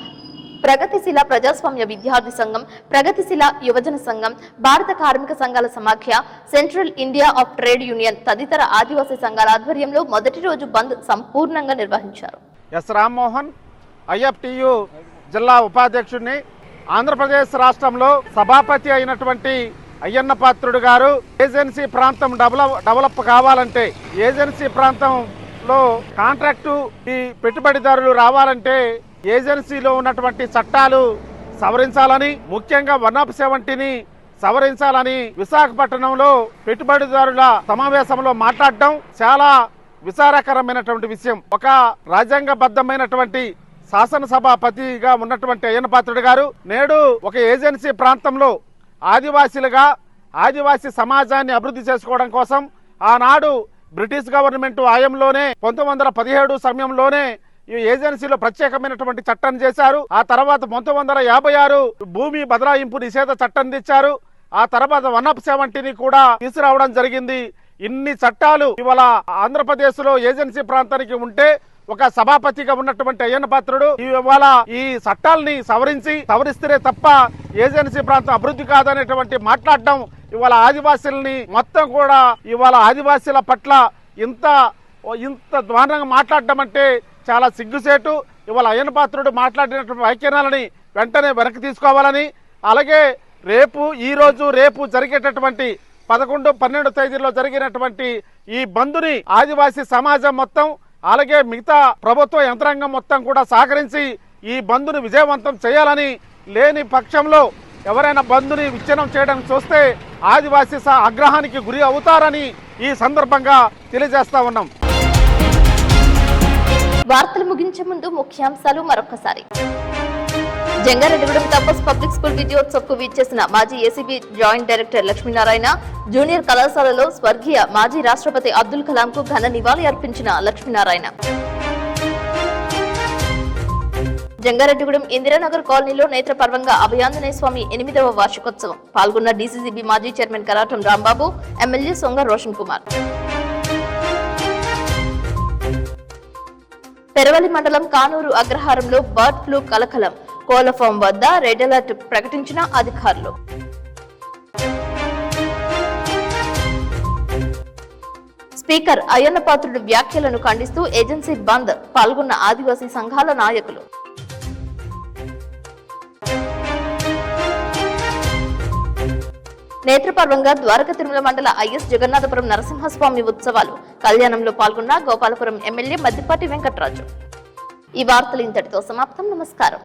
ప్రగతిశీల ప్రజాస్వామ్య విద్యార్థి సంఘం, ప్రగతిశీల యువజన సంఘం, భారత కార్మిక సంఘాల సమాఖ్య, central India of trade union తదితర ఆదివాసీ సంఘాల ఆధ్వర్యంలో మొదటి రోజు బంద్ సంపూర్ణంగా నిర్వహించారు. ఎస్ రామ్మోహన్, ఐఎఫ్టియు జిల్లా ఉపాధ్యక్షుడిని. ఆంధ్రప్రదేశ్ రాష్ట్రంలో సభాపతి అయినటువంటి అయ్యన్న పాత్రుడు గారు ఏజెన్సీ ప్రాంతం డెవలప్ కావాలంటే, ఏజెన్సీ ప్రాంతంలో కాంట్రాక్టు ఈ పెట్టుబడిదారులు రావాలంటే ఏజెన్సీలో ఉన్నటువంటి చట్టాలు సవరించాలని, ముఖ్యంగా 170ని సవరించాలని విశాఖపట్నంలో పెట్టుబడిదారుల సమావేశంలో మాట్లాడడం చాలా విచారకరమైనటువంటి విషయం. ఒక రాజ్యాంగబద్ధమైనటువంటి శాసనసభాపతిగా ఉన్నటువంటి అయ్యన్న పాత్రుడు గారు నేడు ఒక ఏజెన్సీ ప్రాంతంలో ఆదివాసీలుగా ఆదివాసీ సమాజాన్ని అభివృద్ధి చేసుకోవడం కోసం ఆనాడు బ్రిటిష్ గవర్నమెంట్ హయాంలోనే 1917 సమయంలోనే ఈ ఏజెన్సీలో ప్రత్యేకమైనటువంటి చట్టం చేశారు. ఆ తర్వాత 1956 భూమి బదలాయింపు నిషేధ చట్టం తెచ్చారు. ఆ తర్వాత 170ని కూడా తీసుకురావడం జరిగింది. ఇన్ని చట్టాలు ఇవాళ ఆంధ్రప్రదేశ్ లో ఏజెన్సీ ప్రాంతానికి ఉంటే ఒక సభాపతిగా ఉన్నటువంటి అయ్యన్న పాత్రుడు ఇవాళ ఈ చట్టాలని సవరిస్తేనే తప్ప ఏజెన్సీ ప్రాంతం అభివృద్ధి కాదనేటువంటి మాట్లాడడం ఇవాళ ఆదివాసీలని మొత్తం కూడా ఇవాళ ఆదివాసీల పట్ల ఇంత ద్వారంగా మాట్లాడడం అంటే చాలా సిగ్గుసేటు. ఇవాళ అయ్యన్న పాత్రుడు మాట్లాడినటువంటి వ్యాఖ్యానాలని వెంటనే వెనక్కి తీసుకోవాలని, అలాగే రేపు జరిగేటటువంటి 11, 12 తేదీల్లో జరిగినటువంటి ఈ బంద్ని ఆదివాసీ సమాజం మొత్తం అలాగే మిగతా ప్రభుత్వ యంత్రాంగం మొత్తం కూడా సహకరించి ఈ బంద్ను విజయవంతం చేయాలని, లేని పక్షంలో ఎవరైనా బంద్ని విచ్ఛిన్నం చేయడం చూస్తే ఆదివాసీ ఆగ్రహానికి గురి అవుతారని ఈ సందర్భంగా తెలియజేస్తా ఉన్నాం. వార్తలు ముగించే ముందు ముఖ్యాంశాలు మరొకసారి. జంగారెడ్డిగూడెం క్యాంపస్ పబ్లిక్ స్కూల్ విజయోత్సవ్కు విచ్చేసిన మాజీ ACB joint director Lakshminarayana, junior కళాశాలలో స్వర్గీయ మాజీ రాష్ట్రపతి అబ్దుల్ కలాంకు ఘన నివాళి అర్పించిన లక్ష్మీనారాయణ. జంగారెడ్డిగూడెం ఇందిరానగర్ కాలనీలో నేత్రపర్వంగా అభయాంజనేయ స్వామి 8వ వార్షికోత్సవం. పాల్గొన్న డీసీసీబీ మాజీ చైర్మన్ కరాటం రాంబాబు, ఎమ్మెల్యే సొంగ రోషన్ కుమార్. పెరవలి మండలం కానూరు అగ్రహారంలో బర్డ్ ఫ్లూ కలకలం. కోళ్ల ఫామ్ వద్ద రెడ్ అలర్ట్ ప్రకటించిన అధికారులు. స్పీకర్ అయ్యన్న పాత్రుడు వ్యాఖ్యలను ఖండిస్తూ ఏజెన్సీ బంద్. పాల్గొన్న ఆదివాసీ సంఘాల నాయకులు. నేత్రపర్వంగా ద్వారక తిరుమల మండల ఐఎస్ జగన్నాథపురం నరసింహస్వామి ఉత్సవాలు. కళ్యాణంలో పాల్గొన్న గోపాలపురం ఎమ్మెల్యే మద్దిపాటి వెంకటరాజు. ఈ వార్తలు ఇంతటితో సమాప్తం. నమస్కారం.